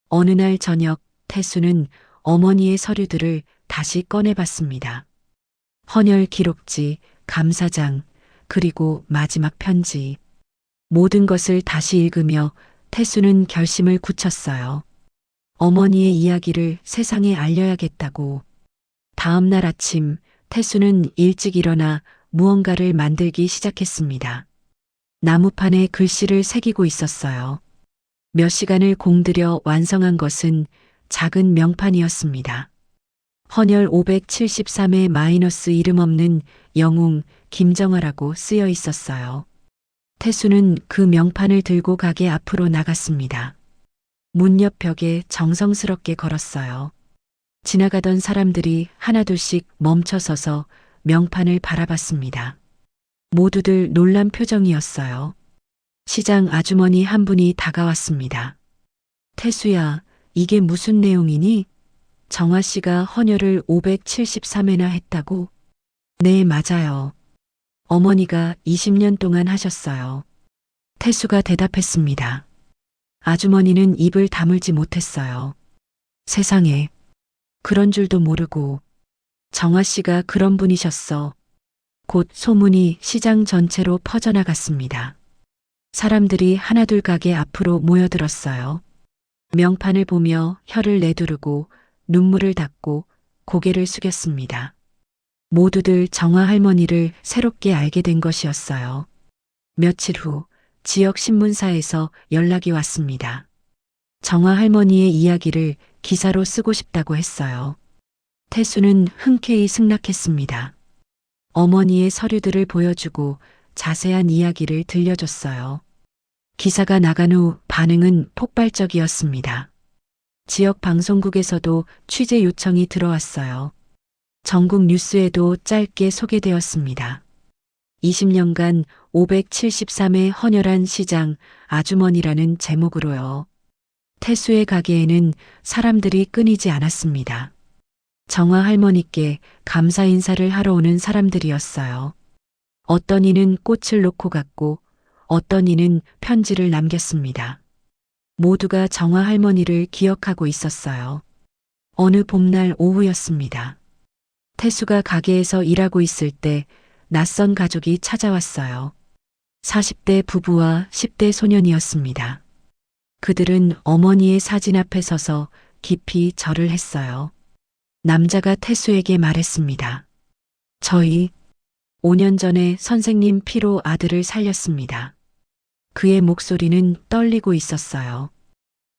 어느 날 저녁 태수는 어머니의 서류들을 다시 꺼내봤습니다. 헌혈 기록지, 감사장, 그리고 마지막 편지. 모든 것을 다시 읽으며 태수는 결심을 굳혔어요. 어머니의 이야기를 세상에 알려야겠다고. 다음 날 아침 태수는 일찍 일어나 무언가를 만들기 시작했습니다. 나무판에 글씨를 새기고 있었어요. 몇 시간을 공들여 완성한 것은 작은 명판이었습니다. 헌혈 573에 마이너스 이름 없는 영웅 김정아라고 쓰여 있었어요. 태수는 그 명판을 들고 가게 앞으로 나갔습니다. 문 옆 벽에 정성스럽게 걸었어요. 지나가던 사람들이 하나둘씩 멈춰서서 명판을 바라봤습니다. 모두들 놀란 표정이었어요. 시장 아주머니 한 분이 다가왔습니다. 태수야, 이게 무슨 내용이니? 정아 씨가 헌혈을 573회나 했다고? 네, 맞아요. 어머니가 20년 동안 하셨어요. 태수가 대답했습니다. 아주머니는 입을 다물지 못했어요. 세상에, 그런 줄도 모르고. 정아 씨가 그런 분이셨어. 곧 소문이 시장 전체로 퍼져나갔습니다. 사람들이 하나둘 가게 앞으로 모여들었어요. 명판을 보며 혀를 내두르고 눈물을 닦고 고개를 숙였습니다. 모두들 정아 할머니를 새롭게 알게 된 것이었어요. 며칠 후 지역 신문사에서 연락이 왔습니다. 정아 할머니의 이야기를 기사로 쓰고 싶다고 했어요. 태수는 흔쾌히 승낙했습니다. 어머니의 서류들을 보여주고 자세한 이야기를 들려줬어요. 기사가 나간 후 반응은 폭발적이었습니다. 지역 방송국에서도 취재 요청이 들어왔어요. 전국 뉴스에도 짧게 소개되었습니다. 20년간 573회 헌혈한 시장 아주머니라는 제목으로요. 태수의 가게에는 사람들이 끊이지 않았습니다. 정아 할머니께 감사 인사를 하러 오는 사람들이었어요. 어떤 이는 꽃을 놓고 갔고 어떤 이는 편지를 남겼습니다. 모두가 정아 할머니를 기억하고 있었어요. 어느 봄날 오후였습니다. 태수가 가게에서 일하고 있을 때 낯선 가족이 찾아왔어요. 40대 부부와 10대 소년이었습니다. 그들은 어머니의 사진 앞에 서서 깊이 절을 했어요. 남자가 태수에게 말했습니다. 저희 5년 전에 선생님 피로 아들을 살렸습니다. 그의 목소리는 떨리고 있었어요.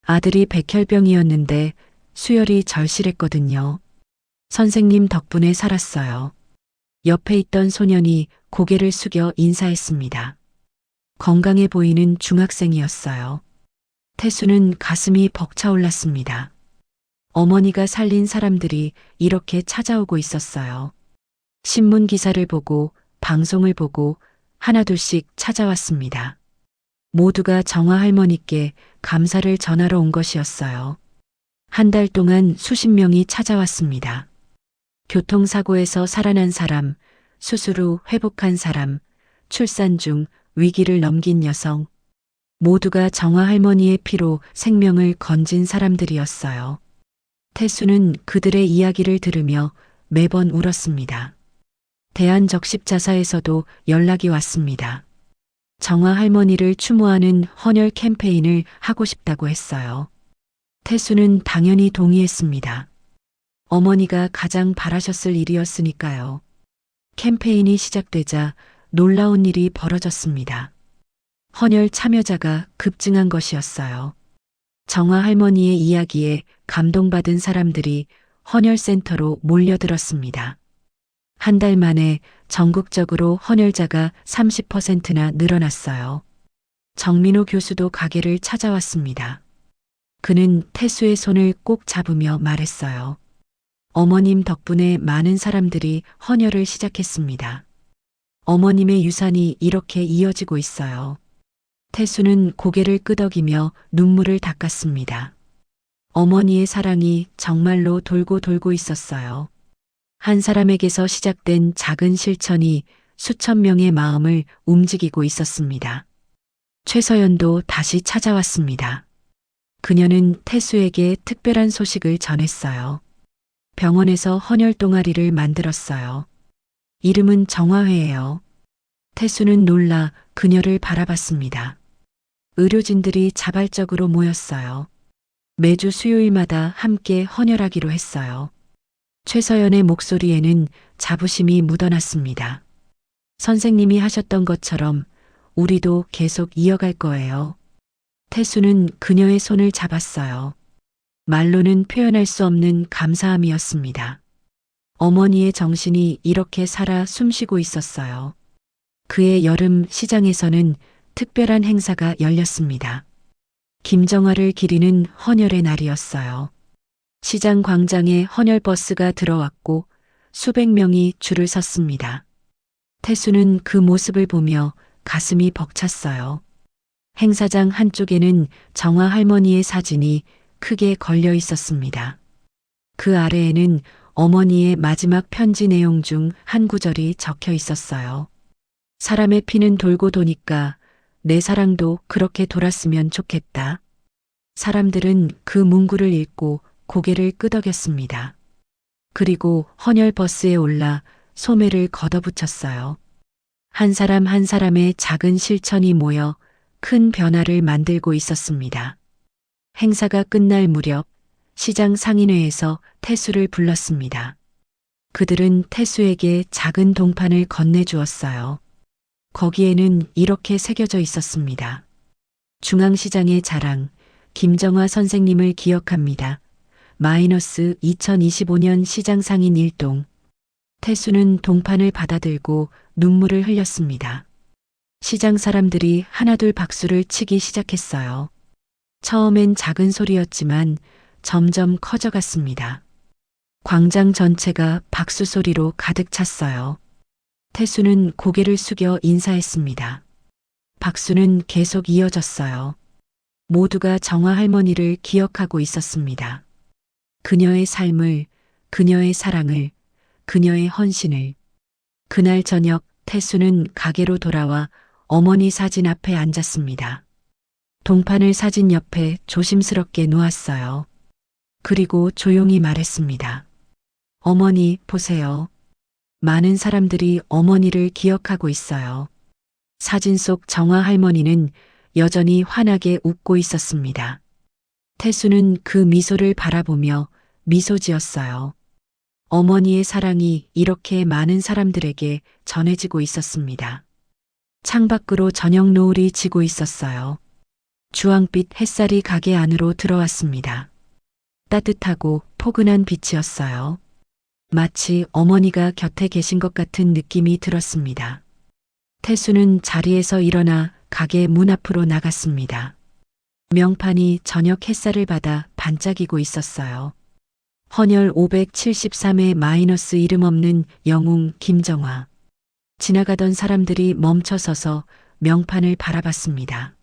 아들이 백혈병이었는데 수혈이 절실했거든요. 선생님 덕분에 살았어요. 옆에 있던 소년이 고개를 숙여 인사했습니다. 건강해 보이는 중학생이었어요. 태수는 가슴이 벅차올랐습니다. 어머니가 살린 사람들이 이렇게 찾아오고 있었어요. 신문 기사를 보고 방송을 보고 하나둘씩 찾아왔습니다. 모두가 정아 할머니께 감사를 전하러 온 것이었어요. 한 달 동안 수십 명이 찾아왔습니다. 교통사고에서 살아난 사람, 수술 후 회복한 사람, 출산 중 위기를 넘긴 여성, 모두가 정아 할머니의 피로 생명을 건진 사람들이었어요. 태수는 그들의 이야기를 들으며 매번 울었습니다. 대한적십자사에서도 연락이 왔습니다. 정아 할머니를 추모하는 헌혈 캠페인을 하고 싶다고 했어요. 태수는 당연히 동의했습니다. 어머니가 가장 바라셨을 일이었으니까요. 캠페인이 시작되자 놀라운 일이 벌어졌습니다. 헌혈 참여자가 급증한 것이었어요. 정아 할머니의 이야기에 감동받은 사람들이 헌혈센터로 몰려들었습니다. 한 달 만에 전국적으로 헌혈자가 30%나 늘어났어요. 정민호 교수도 가게를 찾아왔습니다. 그는 태수의 손을 꼭 잡으며 말했어요. 어머님 덕분에 많은 사람들이 헌혈을 시작했습니다. 어머님의 유산이 이렇게 이어지고 있어요. 태수는 고개를 끄덕이며 눈물을 닦았습니다. 어머니의 사랑이 정말로 돌고 돌고 있었어요. 한 사람에게서 시작된 작은 실천이 수천 명의 마음을 움직이고 있었습니다. 최서연도 다시 찾아왔습니다. 그녀는 태수에게 특별한 소식을 전했어요. 병원에서 헌혈 동아리를 만들었어요. 이름은 정화회예요. 태수는 놀라 그녀를 바라봤습니다. 의료진들이 자발적으로 모였어요. 매주 수요일마다 함께 헌혈하기로 했어요. 최서연의 목소리에는 자부심이 묻어났습니다. 선생님이 하셨던 것처럼 우리도 계속 이어갈 거예요. 태수는 그녀의 손을 잡았어요. 말로는 표현할 수 없는 감사함이었습니다. 어머니의 정신이 이렇게 살아 숨쉬고 있었어요. 그해 여름 시장에서는 특별한 행사가 열렸습니다. 김정화를 기리는 헌혈의 날이었어요. 시장 광장에 헌혈버스가 들어왔고 수백 명이 줄을 섰습니다. 태수는 그 모습을 보며 가슴이 벅찼어요. 행사장 한쪽에는 정화 할머니의 사진이 크게 걸려 있었습니다. 그 아래에는 어머니의 마지막 편지 내용 중 한 구절이 적혀 있었어요. 사람의 피는 돌고 도니까 내 사랑도 그렇게 돌았으면 좋겠다. 사람들은 그 문구를 읽고 고개를 끄덕였습니다. 그리고 헌혈 버스에 올라 소매를 걷어붙였어요. 한 사람 한 사람의 작은 실천이 모여 큰 변화를 만들고 있었습니다. 행사가 끝날 무렵 시장 상인회에서 태수를 불렀습니다. 그들은 태수에게 작은 동판을 건네주었어요. 거기에는 이렇게 새겨져 있었습니다. 중앙시장의 자랑, 김정화 선생님을 기억합니다. 마이너스 2025년 시장 상인 1동. 태수는 동판을 받아들고 눈물을 흘렸습니다. 시장 사람들이 하나둘 박수를 치기 시작했어요. 처음엔 작은 소리였지만 점점 커져갔습니다. 광장 전체가 박수 소리로 가득 찼어요. 태수는 고개를 숙여 인사했습니다. 박수는 계속 이어졌어요. 모두가 정화 할머니를 기억하고 있었습니다. 그녀의 삶을, 그녀의 사랑을, 그녀의 헌신을. 그날 저녁 태수는 가게로 돌아와 어머니 사진 앞에 앉았습니다. 동판을 사진 옆에 조심스럽게 놓았어요. 그리고 조용히 말했습니다. 어머니, 보세요. 많은 사람들이 어머니를 기억하고 있어요. 사진 속 정화 할머니는 여전히 환하게 웃고 있었습니다. 태수는 그 미소를 바라보며 미소 지었어요. 어머니의 사랑이 이렇게 많은 사람들에게 전해지고 있었습니다. 창밖으로 저녁 노을이 지고 있었어요. 주황빛 햇살이 가게 안으로 들어왔습니다. 따뜻하고 포근한 빛이었어요. 마치 어머니가 곁에 계신 것 같은 느낌이 들었습니다. 태수는 자리에서 일어나 가게 문 앞으로 나갔습니다. 명판이 저녁 햇살을 받아 반짝이고 있었어요. 헌혈 573회 마이너스 이름 없는 영웅 김정화. 지나가던 사람들이 멈춰서서 명판을 바라봤습니다.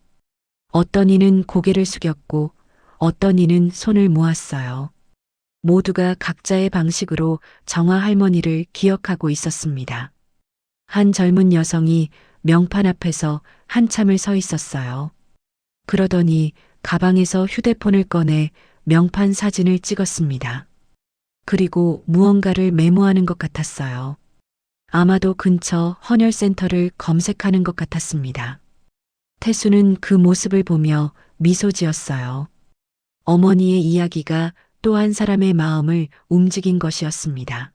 어떤 이는 고개를 숙였고 어떤 이는 손을 모았어요. 모두가 각자의 방식으로 정화 할머니를 기억하고 있었습니다. 한 젊은 여성이 명판 앞에서 한참을 서 있었어요. 그러더니 가방에서 휴대폰을 꺼내 명판 사진을 찍었습니다. 그리고 무언가를 메모하는 것 같았어요. 아마도 근처 헌혈센터를 검색하는 것 같았습니다. 태수는 그 모습을 보며 미소 지었어요. 어머니의 이야기가 또 한 사람의 마음을 움직인 것이었습니다.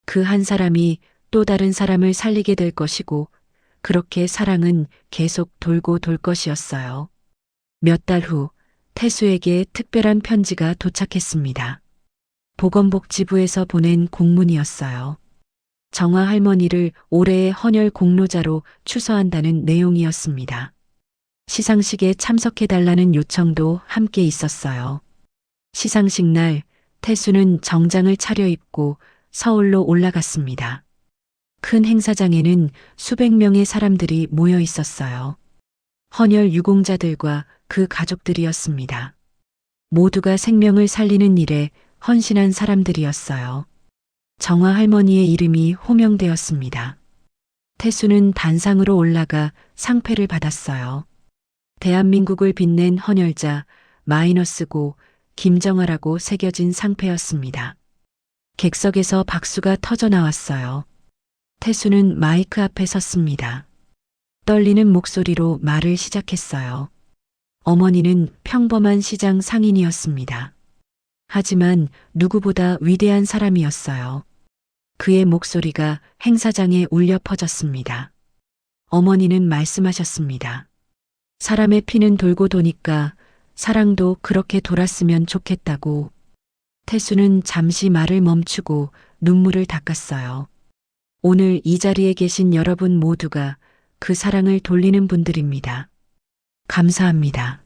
그 한 사람이 또 다른 사람을 살리게 될 것이고 그렇게 사랑은 계속 돌고 돌 것이었어요. 몇 달 후 태수에게 특별한 편지가 도착했습니다. 보건복지부에서 보낸 공문이었어요. 정화 할머니를 올해의 헌혈 공로자로 추서한다는 내용이었습니다. 시상식에 참석해달라는 요청도 함께 있었어요. 시상식 날 태수는 정장을 차려입고 서울로 올라갔습니다. 큰 행사장에는 수백 명의 사람들이 모여 있었어요. 헌혈 유공자들과 그 가족들이었습니다. 모두가 생명을 살리는 일에 헌신한 사람들이었어요. 정화 할머니의 이름이 호명되었습니다. 태수는 단상으로 올라가 상패를 받았어요. 대한민국을 빛낸 헌혈자 마이너스고 김정화라고 새겨진 상패였습니다. 객석에서 박수가 터져 나왔어요. 태수는 마이크 앞에 섰습니다. 떨리는 목소리로 말을 시작했어요. 어머니는 평범한 시장 상인이었습니다. 하지만 누구보다 위대한 사람이었어요. 그의 목소리가 행사장에 울려 퍼졌습니다. 어머니는 말씀하셨습니다. 사람의 피는 돌고 도니까 사랑도 그렇게 돌았으면 좋겠다고. 태수는 잠시 말을 멈추고 눈물을 닦았어요. 오늘 이 자리에 계신 여러분 모두가 그 사랑을 돌리는 분들입니다. 감사합니다.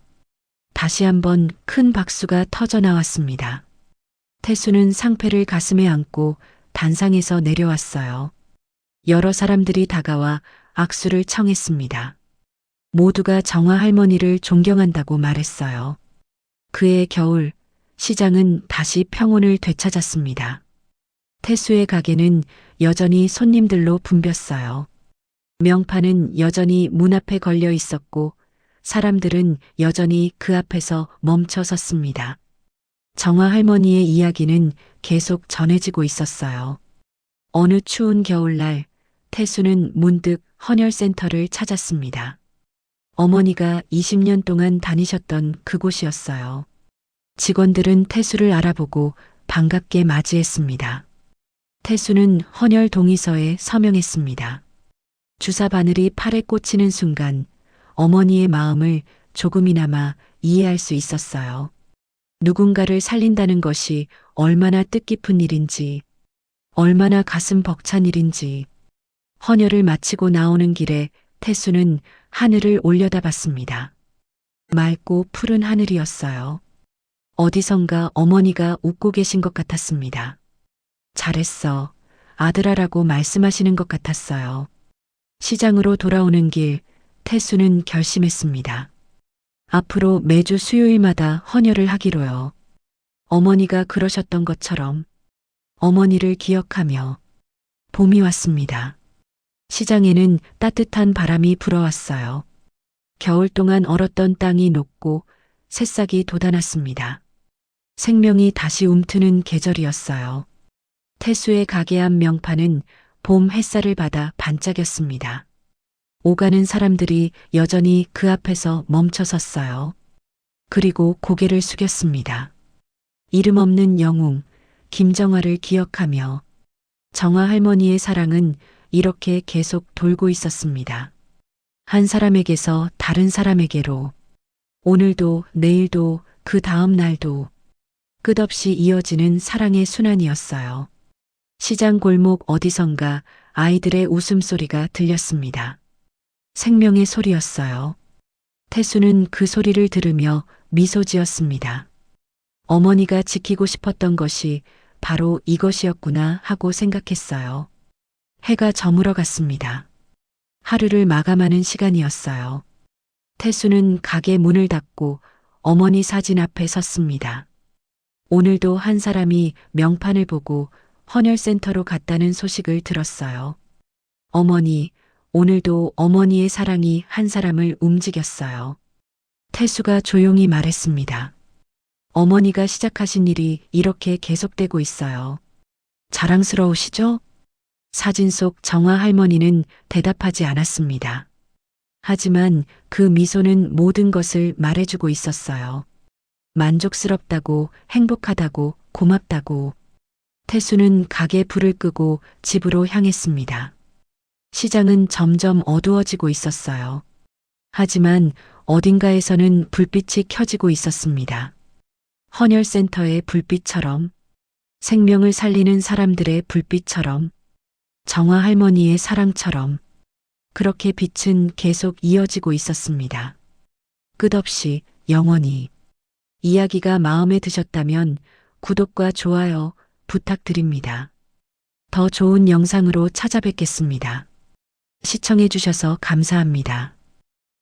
다시 한번 큰 박수가 터져 나왔습니다. 태수는 상패를 가슴에 안고 단상에서 내려왔어요. 여러 사람들이 다가와 악수를 청했습니다. 모두가 정화 할머니를 존경한다고 말했어요. 그해 겨울, 시장은 다시 평온을 되찾았습니다. 태수의 가게는 여전히 손님들로 붐볐어요. 명판은 여전히 문 앞에 걸려 있었고 사람들은 여전히 그 앞에서 멈춰 섰습니다. 정화 할머니의 이야기는 계속 전해지고 있었어요. 어느 추운 겨울날 태수는 문득 헌혈센터를 찾았습니다. 어머니가 20년 동안 다니셨던 그곳이었어요. 직원들은 태수를 알아보고 반갑게 맞이했습니다. 태수는 헌혈 동의서에 서명했습니다. 주사 바늘이 팔에 꽂히는 순간 어머니의 마음을 조금이나마 이해할 수 있었어요. 누군가를 살린다는 것이 얼마나 뜻깊은 일인지, 얼마나 가슴 벅찬 일인지. 헌혈을 마치고 나오는 길에 태수는 하늘을 올려다봤습니다. 맑고 푸른 하늘이었어요. 어디선가 어머니가 웃고 계신 것 같았습니다. 잘했어, 아들아라고 말씀하시는 것 같았어요. 시장으로 돌아오는 길, 태수는 결심했습니다. 앞으로 매주 수요일마다 헌혈을 하기로요. 어머니가 그러셨던 것처럼 어머니를 기억하며. 봄이 왔습니다. 시장에는 따뜻한 바람이 불어왔어요. 겨울 동안 얼었던 땅이 녹고 새싹이 돋아났습니다. 생명이 다시 움트는 계절이었어요. 태수의 가게 앞 명판은 봄 햇살을 받아 반짝였습니다. 오가는 사람들이 여전히 그 앞에서 멈춰 섰어요. 그리고 고개를 숙였습니다. 이름 없는 영웅, 김정화를 기억하며. 정화 할머니의 사랑은 이렇게 계속 돌고 있었습니다. 한 사람에게서 다른 사람에게로. 오늘도 내일도 그 다음 날도 끝없이 이어지는 사랑의 순환이었어요. 시장 골목 어디선가 아이들의 웃음소리가 들렸습니다. 생명의 소리였어요. 태수는 그 소리를 들으며 미소 지었습니다. 어머니가 지키고 싶었던 것이 바로 이것이었구나 하고 생각했어요. 해가 저물어 갔습니다. 하루를 마감하는 시간이었어요. 태수는 가게 문을 닫고 어머니 사진 앞에 섰습니다. 오늘도 한 사람이 명판을 보고 헌혈센터로 갔다는 소식을 들었어요. 어머니, 오늘도 어머니의 사랑이 한 사람을 움직였어요. 태수가 조용히 말했습니다. 어머니가 시작하신 일이 이렇게 계속되고 있어요. 자랑스러우시죠? 사진 속 정화 할머니는 대답하지 않았습니다. 하지만 그 미소는 모든 것을 말해주고 있었어요. 만족스럽다고, 행복하다고, 고맙다고. 태수는 가게 불을 끄고 집으로 향했습니다. 시장은 점점 어두워지고 있었어요. 하지만 어딘가에서는 불빛이 켜지고 있었습니다. 헌혈센터의 불빛처럼, 생명을 살리는 사람들의 불빛처럼, 정화 할머니의 사랑처럼. 그렇게 빛은 계속 이어지고 있었습니다. 끝없이, 영원히. 이야기가 마음에 드셨다면 구독과 좋아요 부탁드립니다. 더 좋은 영상으로 찾아뵙겠습니다. 시청해 주셔서 감사합니다.